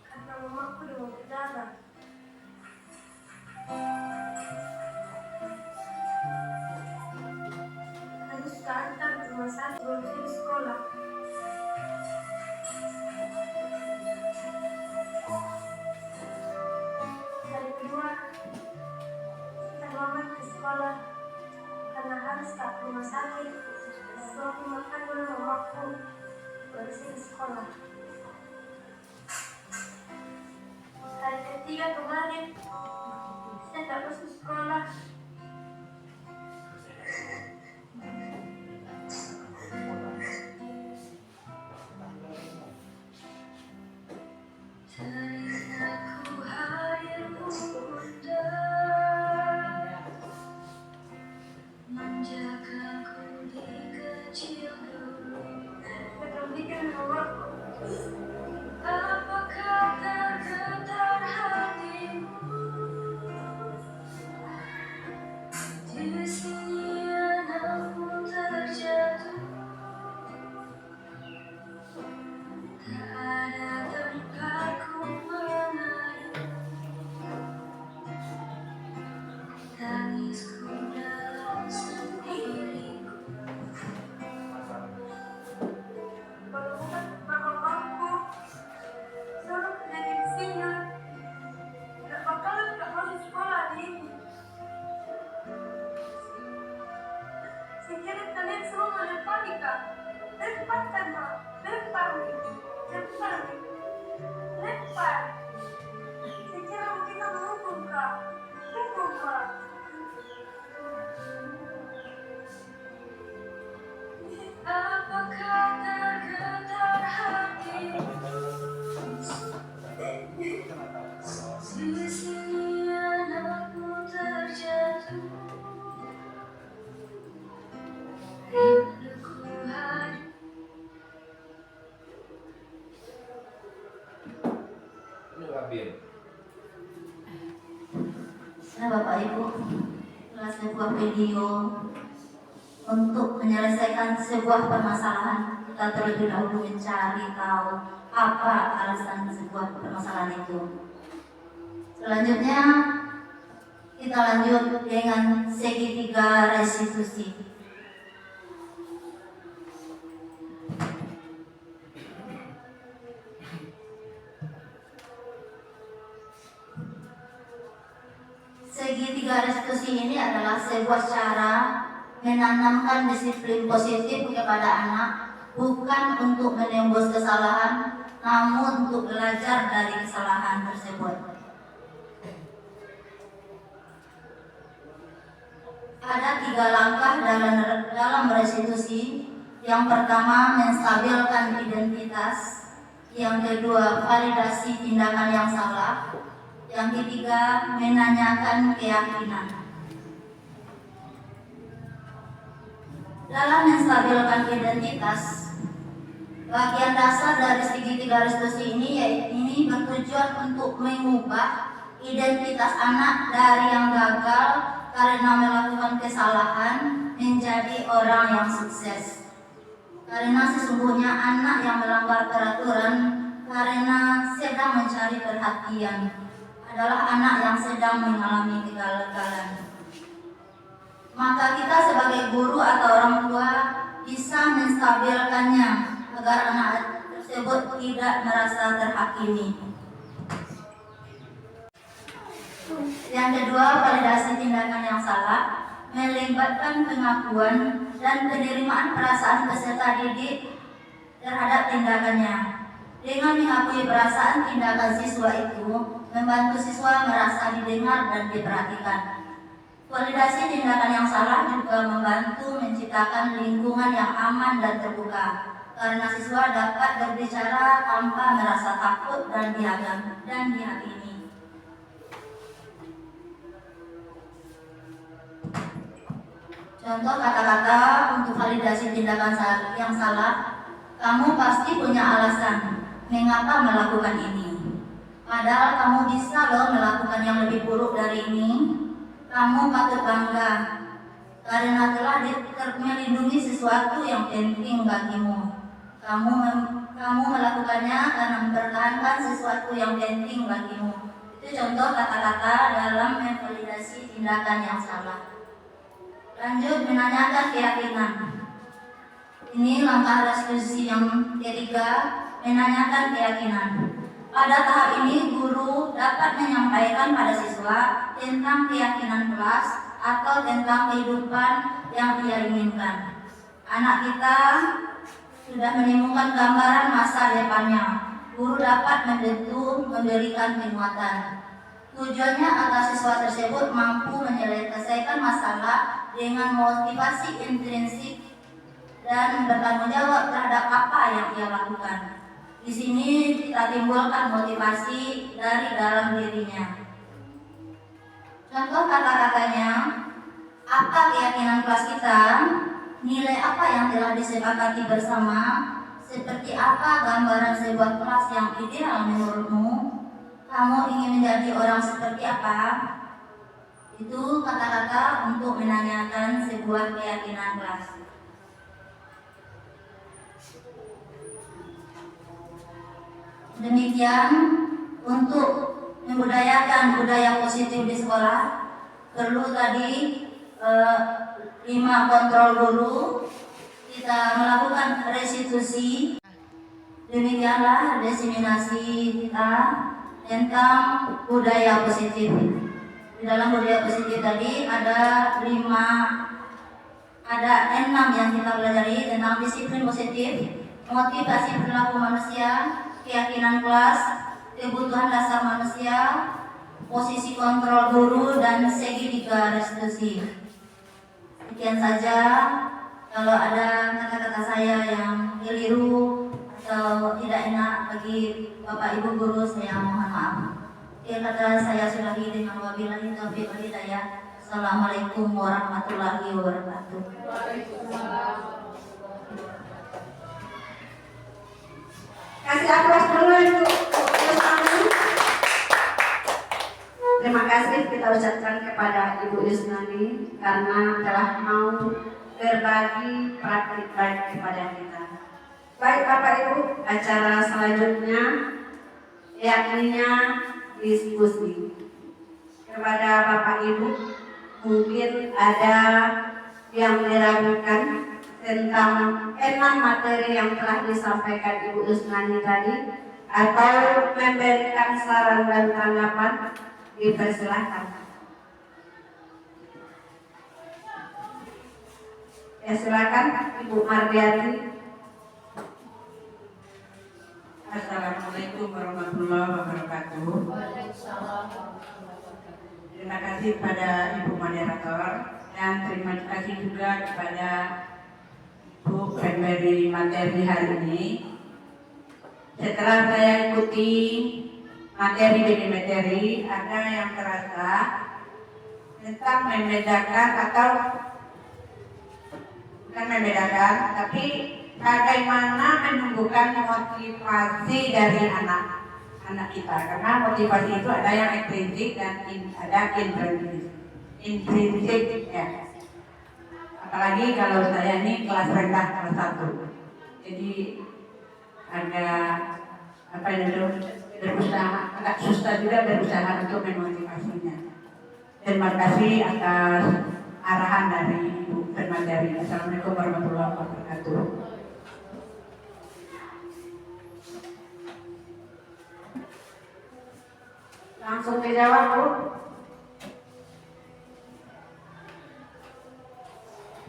F: karena mamaku demam berdarah. Harus keantar ke rumah sakit waktu di sekolah. Hari kedua, saya terlambat ke sekolah karena harus ke rumah sakit. Suatu makan dulu mamaku baru saya ke sekolah. Hari ketiga kemarin saya tak masuk sekolah. Aku hadir bunda menjagaku di kecil dulu. Saya bikin mamaku. Apakah tergetar hatimu? Di sini anakmu terjatuh. Tak ada tempatku mengadu. Tangisku dalam sendiriku. Kalau bukan mamaku suruh jadi di sini, tidak bakalan tak masuk sekolah ini. Saya kira kalian semua melempar Kak. Lemparkan Mak, lempar nih, lempar nih, lempar. Saya kira kita menghukum Kak, hukum Mak. Apakah tergetar hatimu? Di sini anakmu terjatuh. Aku hadir.
C: Ini Rabin.
D: Nah Bapak Ibu, adalah sebuah video untuk menyelesaikan sebuah permasalahan. Kita terlebih dahulu mencari tahu apa alasan sebuah permasalahan itu. Selanjutnya kita lanjut dengan segitiga restitusi. segitiga restitusi ini adalah sebuah cara menanamkan disiplin positif kepada anak, bukan untuk menembus kesalahan, namun untuk belajar dari kesalahan tersebut. Ada 3 langkah dalam restitusi. Yang pertama, menstabilkan identitas. Yang kedua, validasi tindakan yang salah. Yang ketiga, menanyakan keyakinan. Dalam menstabilkan identitas, bagian dasar dari segitiga restitusi ini bertujuan untuk mengubah identitas anak dari yang gagal karena melakukan kesalahan menjadi orang yang sukses. Karena sesungguhnya anak yang melanggar peraturan karena sedang mencari perhatian adalah anak yang sedang mengalami kegagalan. Maka kita sebagai guru atau orang tua bisa menstabilkannya agar anak tersebut tidak merasa terhakimi. Yang kedua, validasi tindakan yang salah, melibatkan pengakuan dan penerimaan perasaan peserta didik terhadap tindakannya. Dengan mengakui perasaan tindakan siswa itu, membantu siswa merasa didengar dan diperhatikan. Validasi tindakan yang salah juga membantu menciptakan lingkungan yang aman dan terbuka, karena siswa dapat berbicara tanpa merasa takut dan dihakimi. Contoh kata-kata untuk validasi tindakan yang salah, kamu pasti punya alasan mengapa melakukan ini. Padahal kamu bisa loh melakukan yang lebih buruk dari ini. Kamu patut bangga karena telah melindungi sesuatu yang penting bagimu. Kamu melakukannya karena mempertahankan sesuatu yang penting bagimu. Itu contoh kata-kata dalam memvalidasi tindakan yang salah. Lanjut, menanyakan keyakinan. Ini langkah restitusi yang ketiga, menanyakan keyakinan. Pada tahap ini, guru dapat menyampaikan pada siswa tentang keyakinan kelas atau tentang kehidupan yang ia inginkan. Anak kita sudah menemukan gambaran masa depannya. Guru dapat memberikan penguatan. Tujuannya agar siswa tersebut mampu menyelesaikan masalah dengan motivasi intrinsik dan bertanggung jawab terhadap apa yang ia lakukan. Di sini kita timbulkan motivasi dari dalam dirinya. Contoh kata-katanya, apa keyakinan kelas kita, nilai apa yang telah disepakati bersama, seperti apa gambaran sebuah kelas yang ideal menurutmu, kamu ingin menjadi orang seperti apa. Itu kata-kata untuk menanyakan sebuah keyakinan kelas. Demikian, untuk membudayakan budaya positif di sekolah, perlu tadi 5 kontrol guru, kita melakukan restitusi. Demikianlah diseminasi kita tentang budaya positif. Di dalam budaya positif tadi ada 6 yang kita pelajari tentang disiplin positif, motivasi perilaku manusia, keyakinan kelas, kebutuhan dasar manusia, posisi kontrol guru, dan segitiga restitusi. Sekian saja. Kalau ada kata-kata saya yang keliru atau tidak enak bagi Bapak Ibu guru, saya mohon maaf. Kata saya sudahi dengan wabillahi taufiq wal hidayah. Assalamualaikum warahmatullahi wabarakatuh.
A: Kasih aplaus dulu untuk Yusnani. Terima kasih kita ucapkan kepada Ibu Yusnani karena telah mau berbagi praktik baik kepada kita. Baik Bapak Ibu, acara selanjutnya yakninya diskusi. Kepada Bapak Ibu, mungkin ada yang diragukan tentang 6 materi yang telah disampaikan Ibu Yusnani tadi, atau memberikan saran dan tanggapan, dipersilahkan. Ya silakan Ibu Mardiati.
H: Assalamualaikum warahmatullahi wabarakatuh. Terima kasih kepada Ibu moderator dan terima kasih juga kepada Ibu pemberi materi hari ini. Setelah saya ikuti materi demi materi, ada yang terasa tentang membedakan atau bukan membedakan, tapi bagaimana menumbuhkan motivasi dari anak kita. Karena motivasi itu ada yang intrinsik dan ada intrinsik ya. Apalagi kalau saya ini kelas rendah, kelas 1. Jadi berusaha, agak susah juga berusaha untuk memotivasinya. Terima kasih atas arahan dari Ibu Permadari. Assalamualaikum warahmatullahi wabarakatuh.
A: Langsung dijawab, Bu.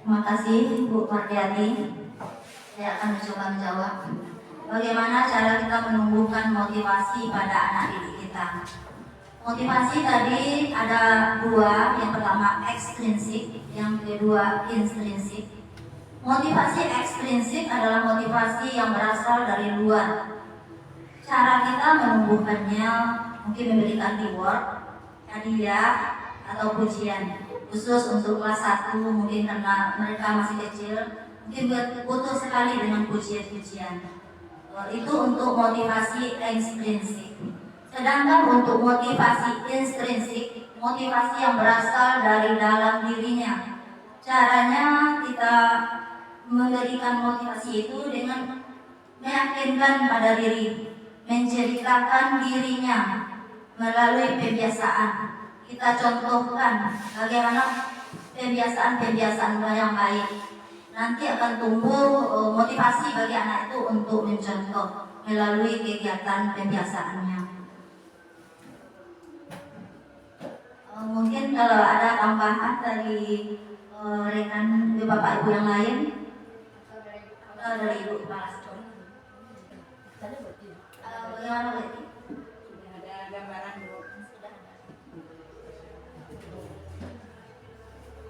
D: Terima kasih Bu Mardiati. Saya akan mencoba menjawab. Bagaimana cara kita menumbuhkan motivasi pada anak didik kita? Motivasi tadi ada dua, yang pertama ekstrinsik, yang kedua intrinsik. Motivasi ekstrinsik adalah motivasi yang berasal dari luar. Cara kita menumbuhkannya mungkin memberikan reward, hadiah, atau pujian. Khusus untuk kelas 1 mungkin karena mereka masih kecil, mungkin butuh sekali dengan pujian-pujian. Itu untuk motivasi ekstrinsik. Sedangkan untuk motivasi intrinsik, motivasi yang berasal dari dalam dirinya. Caranya kita memberikan motivasi itu dengan meyakinkan pada diri, menceritakan dirinya melalui pembiasaan. Kita contohkan bagaimana pembiasaan yang baik. Nanti akan tumbuh motivasi bagi anak itu untuk mencontoh melalui kegiatan pembiasaannya. Mungkin kalau ada tambahan dari rekan Bapak Ibu yang lain, dari Ibu Kepala Sekolah. Bagaimana Bu?
H: Ada gambaran Bu.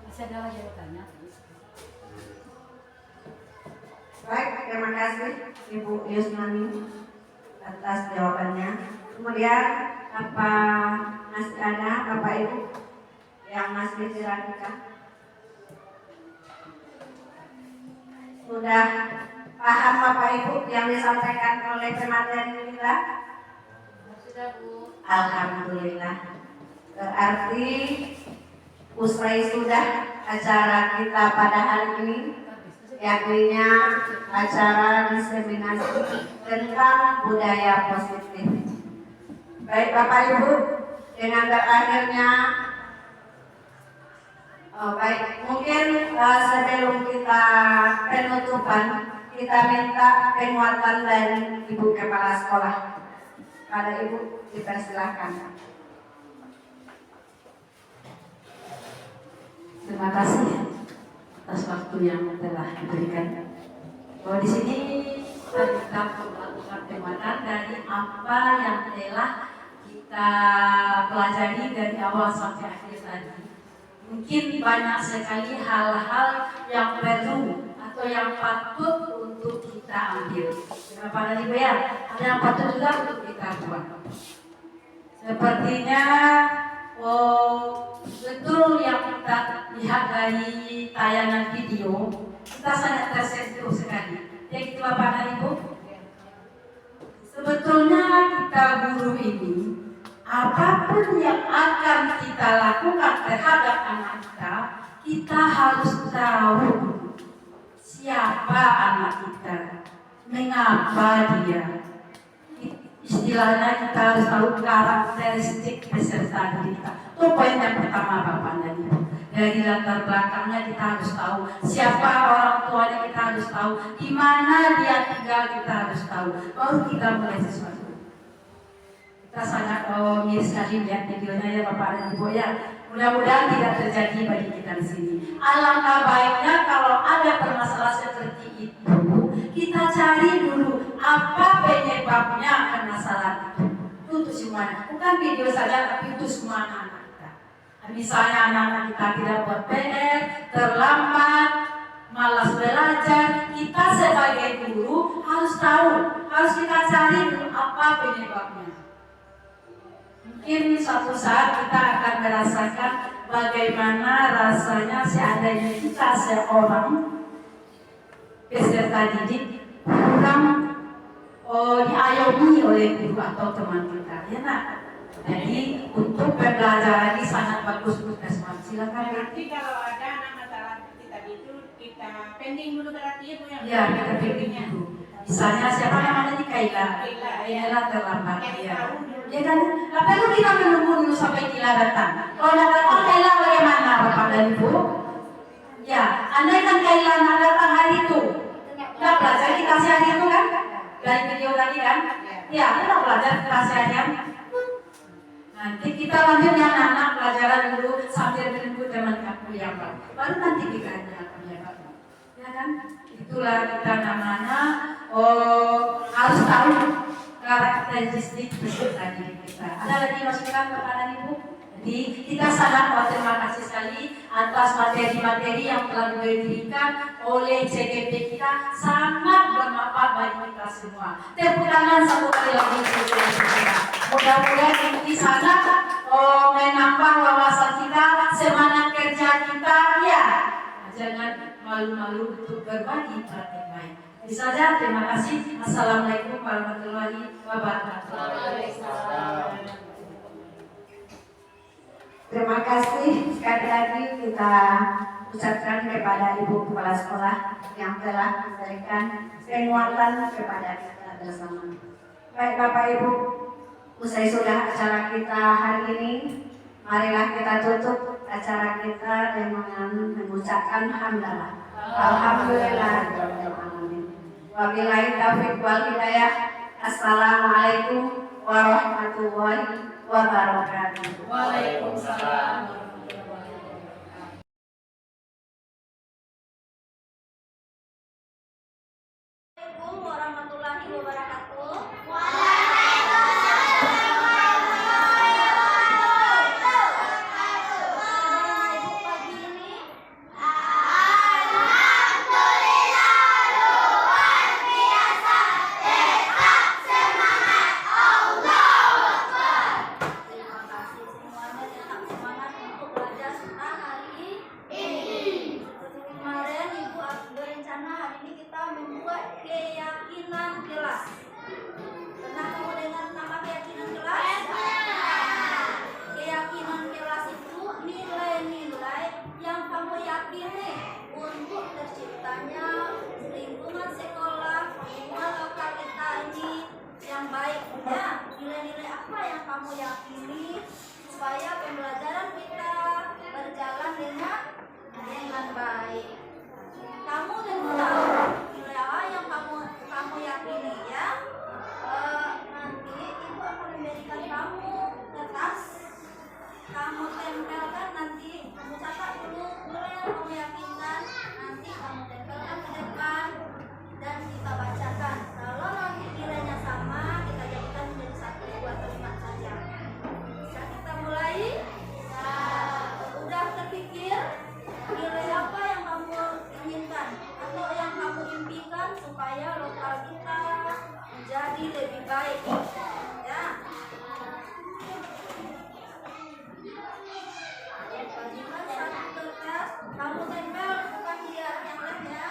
B: Masih ada lagi yang tanya?
A: Baik, terima kasih Ibu Yusmani atas jawabannya. Kemudian apa masih ada Bapak Ibu yang masih diragukan? Sudah paham Bapak Ibu yang disampaikan oleh pemateri kita?
E: Sudah Bu.
A: Alhamdulillah. Berarti usai sudah acara kita pada hari ini, yakni acara diseminasi tentang budaya positif. Baik Bapak Ibu, dengan berakhirnya baik, mungkin sebelum kita penutupan, kita minta penguatan dari Ibu Kepala Sekolah. Pada Ibu, dipersilakan.
B: Terima kasih atas waktu yang telah diberikan. Bahwa di sini kita melakukan penguatan dari apa yang telah kita pelajari dari awal sampai akhir tadi. Mungkin banyak sekali hal-hal yang perlu atau yang patut untuk kita ambil. Kenapa dari ya? Ada yang patut juga untuk kita buat. Sepertinya betul yang kita lihat dari tayangan video, kita sangat tersentuh sekali. Ya gitu Bapak dan Ibu. Sebetulnya kita guru ini, apapun yang akan kita lakukan terhadap anak kita, kita harus tahu siapa anak kita, mengapa dia. Istilahnya kita harus tahu karakteristik peserta kita. Itu poin yang pertama Bapak dan Ibu. Dari latar belakangnya kita harus tahu siapa orang tuanya, kita harus tahu di mana dia tinggal, kita harus tahu. Baru kita mulai sesuatu. Kita sangat mirip sekali melihat videonya ya Bapak dan Ibu ya. Mudah-mudahan tidak terjadi bagi kita di sini. Alangkah baiknya kalau ada permasalahan seperti itu, kita cari dulu apa penyebabnya masalah itu. Untuk semuanya, bukan video saja, tapi untuk semua anak-anak kita. Misalnya anak-anak kita tidak buat PR, terlambat, malas belajar, kita sebagai guru harus tahu, harus kita cari dulu apa penyebabnya. Mungkin suatu saat kita akan merasakan bagaimana rasanya seandainya kita seorang peserta didik kurang diayomi oleh guru atau teman kita, ya nak. Jadi untuk pembelajaran ini sangat bagus untuk semua. Silakan.
H: Nanti kalau ada masalah seperti tadi itu kita pending dulu berarti ya Bu ya.
B: Ya, kita pending dulu. Misalnya siapa namanya di Kaila terlambat. Ya. Ya kan, nggak perlu kita menunggu dulu sampai Kaila datang. Kalau datang Kaila bagaimana Bapak dan Ibu? Ya, andai kan Kaila nggak datang hari itu, nggak belajar dikasih hari itu kan? Dari video tadi kan? Ya, kita belajar dikasih hari. Nanti kita lanjut ya anak-anak pelajaran dulu sambil menunggu teman kamu yang baru nanti kita ajarkan ya Pak. Ya kan? Itulah kita namanya harus tahu karakteristik peserta didik kita. Ada lagi masukan Bapak dan Ibu? Jadi kita sangat berterima kasih sekali atas materi-materi yang telah diberikan oleh CGP kita, sangat bermanfaat bagi kita semua. Tepuk tangan satu kali lagi untuk kita. Mudah-mudahan ini sangat menambah wawasan kita, semangat kerja kita, ya. Jangan malu-malu untuk berbagi praktik baik. Itu saja, terima kasih. Assalamualaikum warahmatullahi wabarakatuh.
A: Terima kasih sekali lagi kita ucapkan kepada Ibu Kepala Sekolah yang telah memberikan penguatan kepada kita bersama. Baik Bapak Ibu, usai sudah acara kita hari ini, marilah kita tutup acara kita dengan mengucapkan hamdalah. Alhamdulillah. Wabillahi taufiq wal hidayah. Assalamualaikum warahmatullahi wabarakatuh.
B: Waalaikumsalam.
D: Assalamualaikum warahmatullahi wabarakatuh. Nilai-nilai apa yang kamu yakini supaya pembelajaran kita berjalan dengan baik. Kamu tentu tahu nilai apa yang kamu yakini ya. Nanti ibu akan memberikan kamu kertas, kamu tempelkan, nanti kamu catat dulu nilai yang kamu yakinkan, nanti kamu tempelkan ke depan dan kita bacakan. Kalau nanti nilainya sama, kita jadikan menjadi 1, 2, atau 5 saja. Bisa kita mulai? Udah terpikir nilai apa yang kamu inginkan atau yang kamu impikan supaya lokal kita menjadi lebih baik, ya? Bagikan 1 kertas, kamu tempel, bukan dia yang lain ya.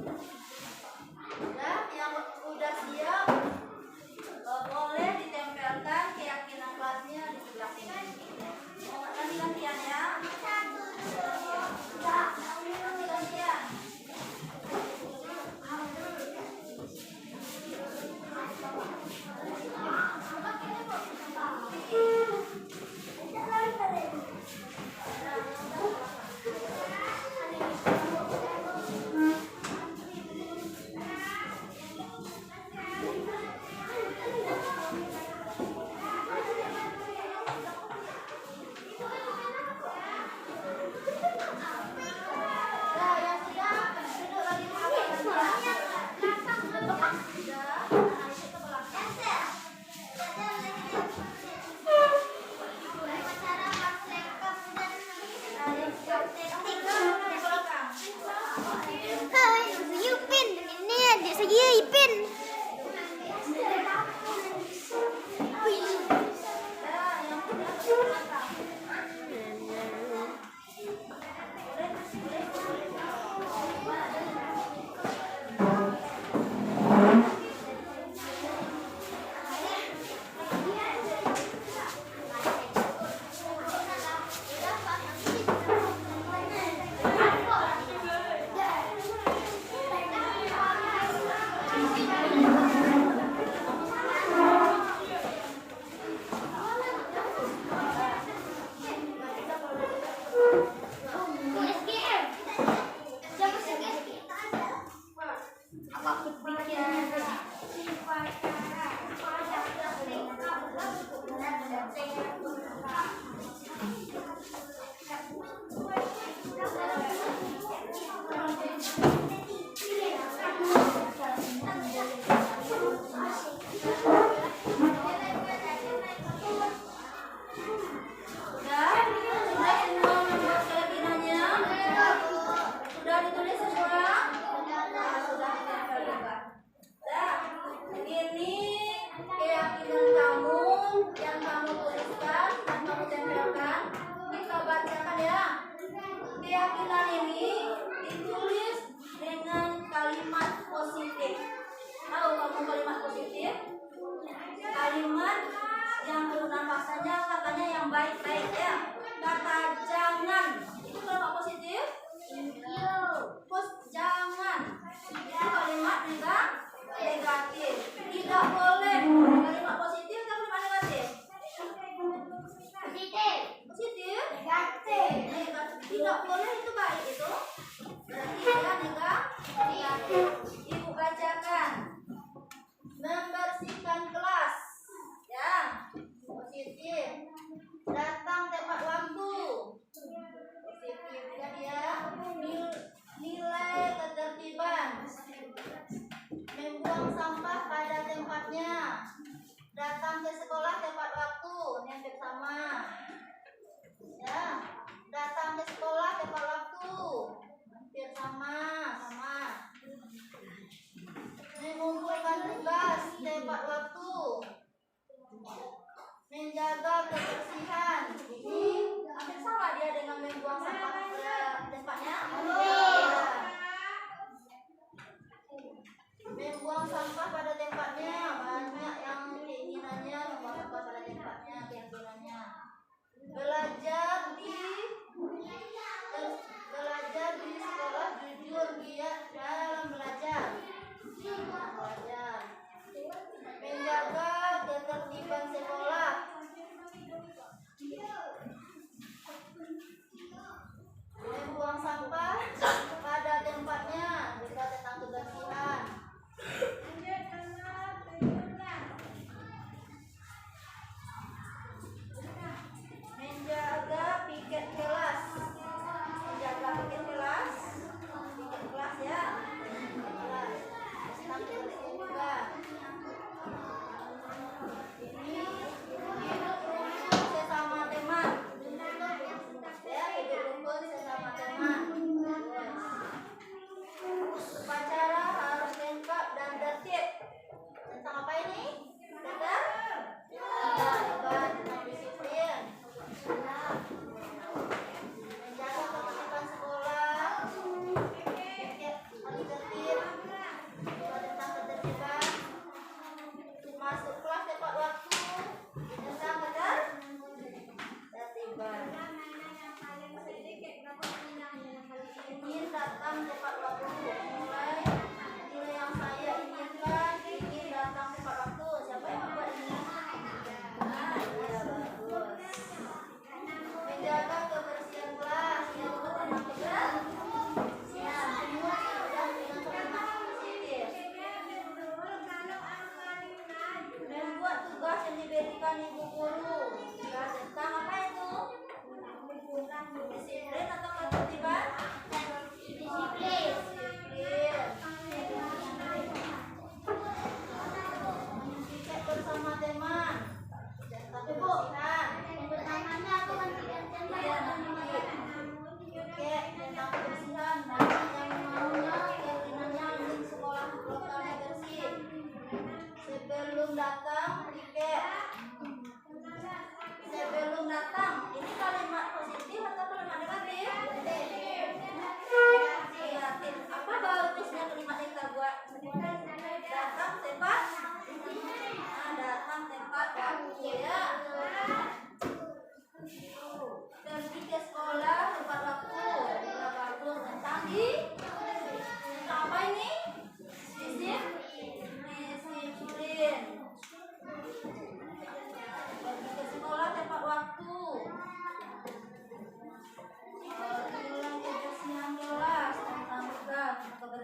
D: Udah, yang udah siap boleh ditempelkan keyakinan kelasnya di sebelah sini. Nanti gantian ya. Nanti gantian. Nah, yang sudah duduk lagi makan. Keyakinan ini ditulis dengan kalimat positif. Tahu kamu kalimat positif? Kalimat yang pernafasannya katanya yang baik-baik ya. Kata jangan itu kalimat positif. Jangan itu kalimat negatif. Tidak boleh kalimat positif atau kalimat negatif? Positif. Negatif. Tidak boleh itu baik itu. Berarti dia negatif. Ibu bacakan. Membersihkan kelas. Ya. Positif. Datang tepat waktu. Positif juga dia. Nilai ketertiban. Membuang sampah pada tempatnya. Datang ke sekolah tepat waktu. Yang bersama. Ya. Datang ke sekolah tepat waktu. Hampir sama. Mengumpulkan tugas tepat waktu. Menjaga kebersihan. Ini hampir sama dia dengan membuang sampah pada tempatnya. Membuang sampah pada tempatnya. Banyak yang keinginannya membuang sampah pada tempatnya, keyakinannya. Belajar di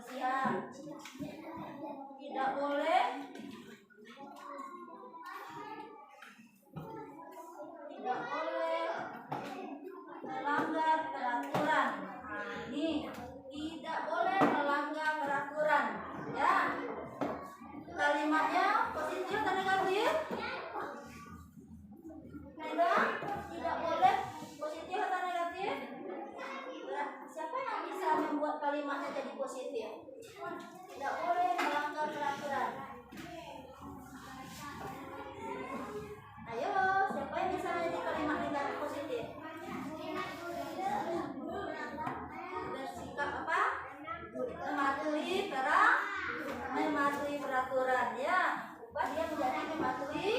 D: kebersihan. Tidak boleh melanggar peraturan. Nah, ini tidak boleh melanggar peraturan. Ya. Kalimatnya positif atau negatif? Tidak boleh positif atau negatif? Siapa yang bisa membuat kalimatnya jadi positif? Tidak boleh melanggar peraturan. Ayo, siapa yang bisa menjadi kalimat negatif positif? Bersikap apa? Mematuhi peraturan, ya. Ubah dia menjadi mematuhi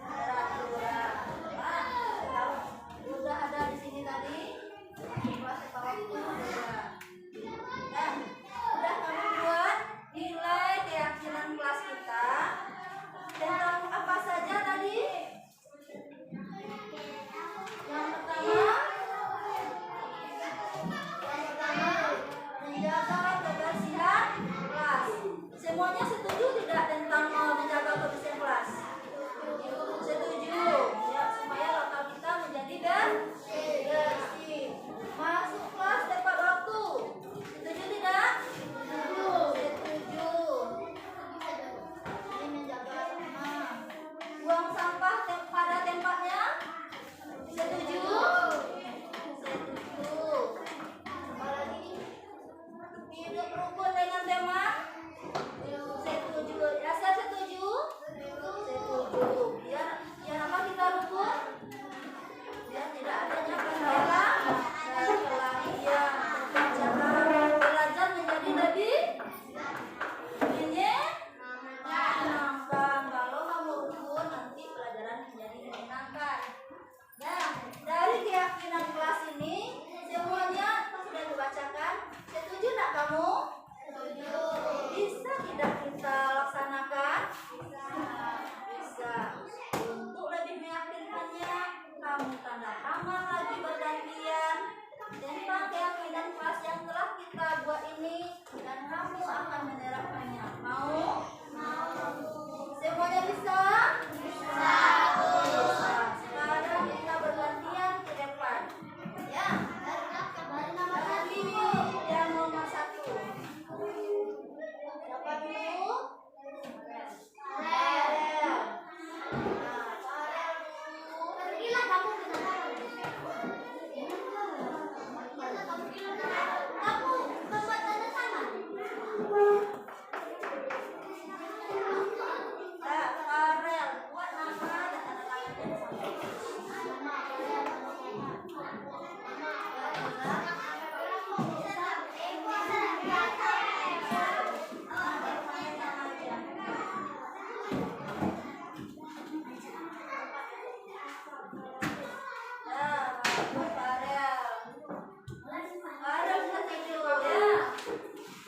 D: peraturan. Nah, udah ada di sini tadi. Dan udah kami buat nilai keyakinan kelas kita tentang apa saja tadi? Yang pertama menjaga kebersihan kelas. Semuanya setuju tidak tentang menjaga kebersihan kelas? Setuju, ya, supaya lokal kita menjadi bersih. Masuk kelas tepat waktu. Setuju tidak? Setuju. Ini menjaga sama. Buang sampah pada tempatnya. Setuju? Setuju. Apalagi? Hidup rukun dengan teman. Setuju. Rasa setuju? Setuju. Biar apa kita rukun? Biar tidak adanya kendala dan kelahiran. Cara belajar menjadi lebih menyenangkan. Kalau kamu rukun, nanti pelajaran menjadi menyenangkan. Nah, dari keyakinan kelas ini semuanya sudah dibacakan. Setuju tidak kamu? Setuju. Bisa tidak kita laksanakan? Bisa. Untuk lebih meyakinkannya, kamu tanda tangan lagi bergantian tentang keyakinan kelas yang telah kita buat ini, dan kamu akan menerapkannya. Mau? Semuanya bisa? Bisa. Sekarang kita bergantian ke depan. Ya. Jangan bingung yang nomor 1. Siapa dulu? Farel. Nah, Farel dulu. Pergilah kamu ke sana. Kamu membuat tanda tangan. Nah, Farel, buat nama dan tanda tangan yang sama. Nama Farel, tanda tangan.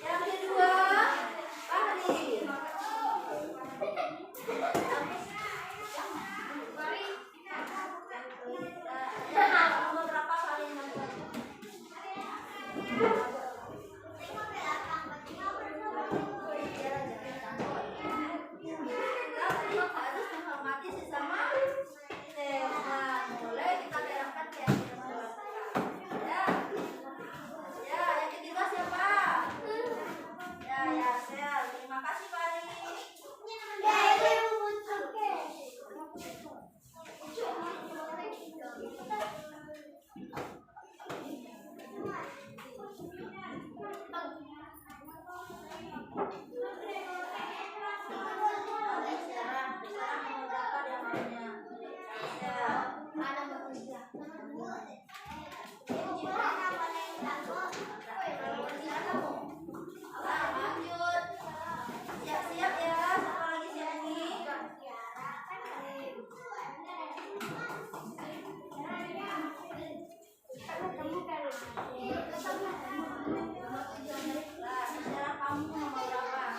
D: Yang kedua, Fahri. Nomor berapa Fahri? Kita harus menghormati sesama teman. Mulai kita terapkan keyakinan kelas. Ya, yang ketiga siapa? Ya, Sel. Terima kasih, Fahri. Sekarang nomor berapa dia maunya? Lanjut. Siap-siap ya. Siapa lagi siap ini? Nah, sekarang kamu nomor berapa?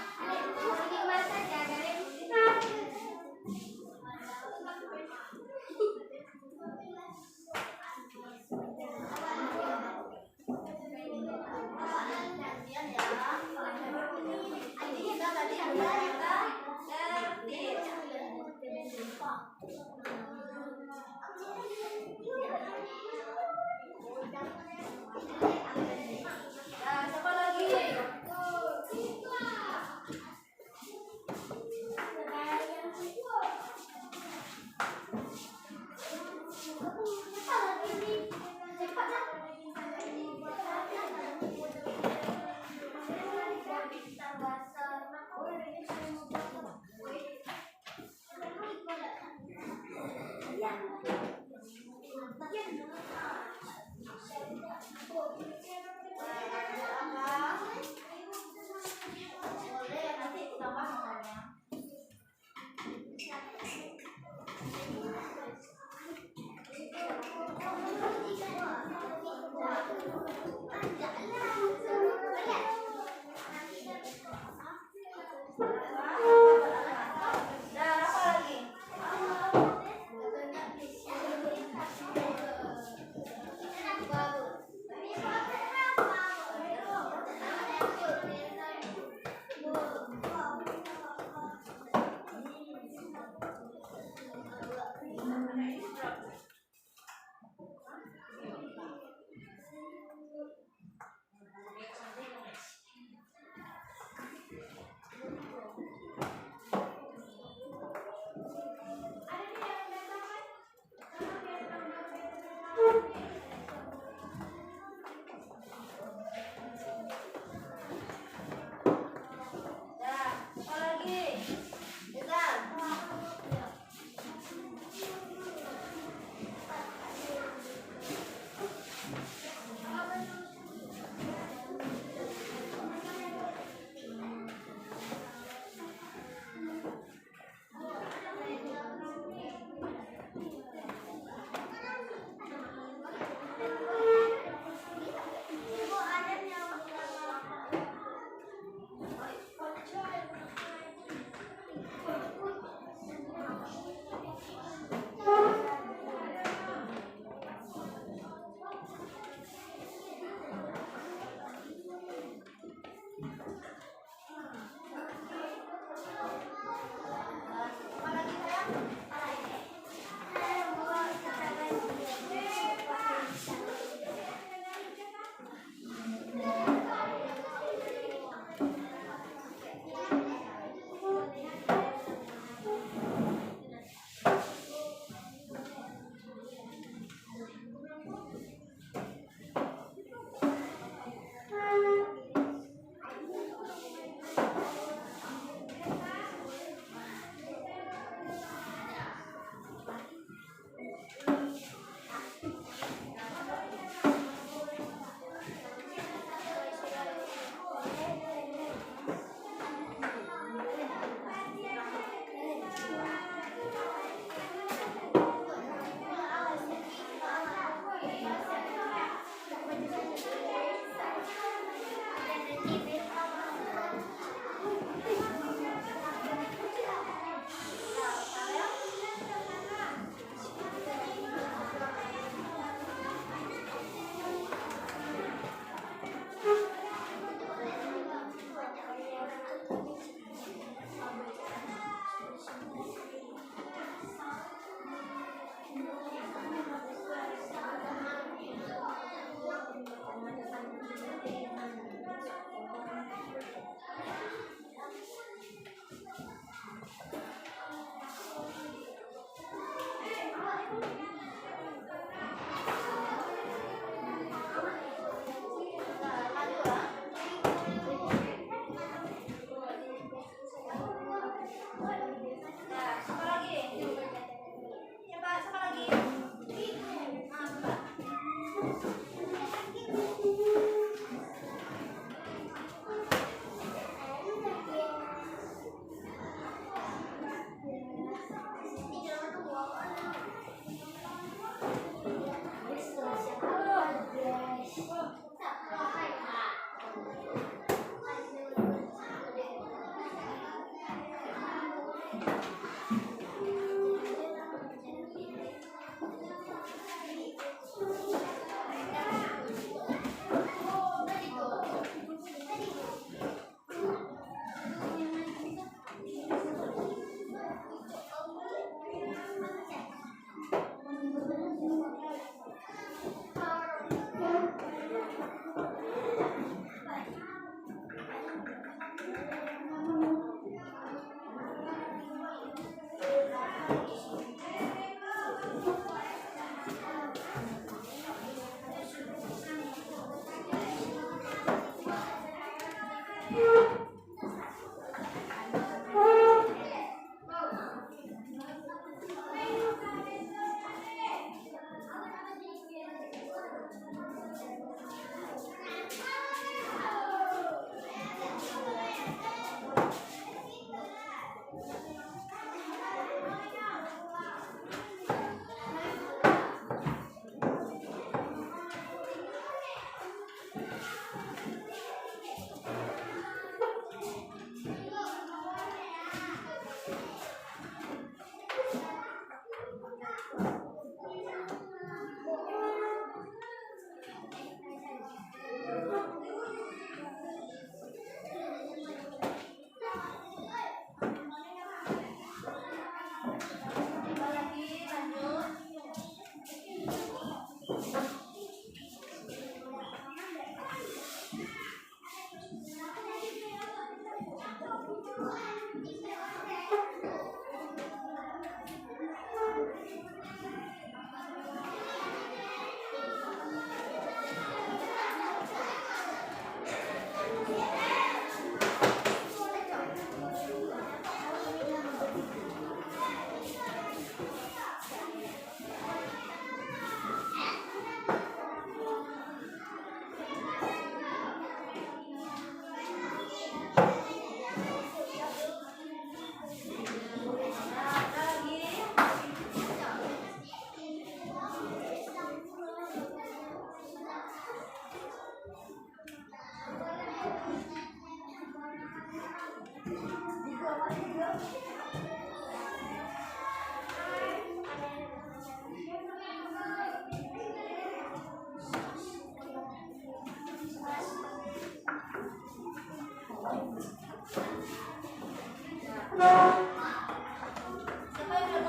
D: Siapa yang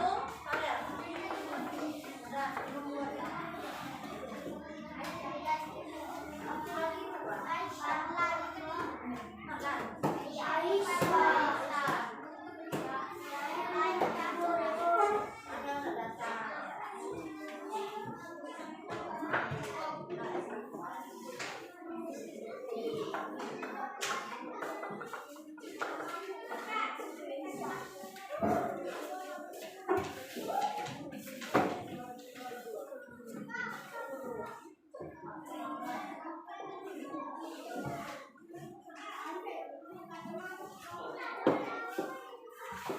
D: Nah,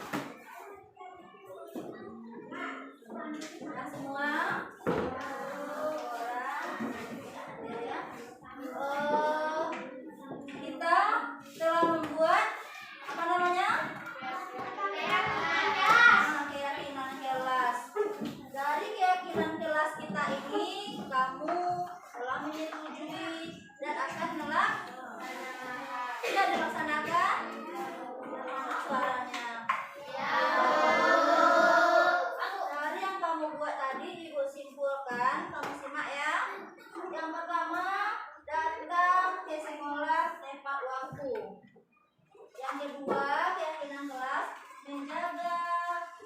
D: semua orang ya. Kita telah membuat apa namanya? Keyakinan kelas. Dari keyakinan kelas kita ini, kamu telah menyetujui dan akan tidak dilaksanakan suaranya. Dari yang kamu buat tadi, Ibu simpulkan, kamu simak ya. Yang pertama, datang ke sekolah tepat waktu. Yang kedua, keyakinan kelas, menjaga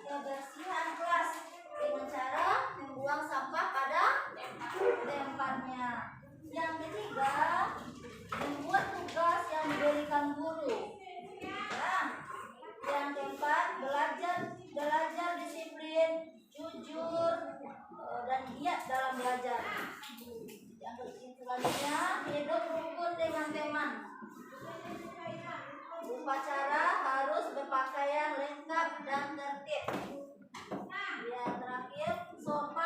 D: kebersihan kelas dengan cara membuang sampah pada tempatnya. Yang ketiga, membuat tugas yang diberikan guru. Ya. Yang keempat, belajar disiplin, jujur, dan giat dalam belajar. Yang selanjutnya, hidup rukun dengan teman. Upacara harus berpakaian lengkap dan tertib. Yang terakhir, sopan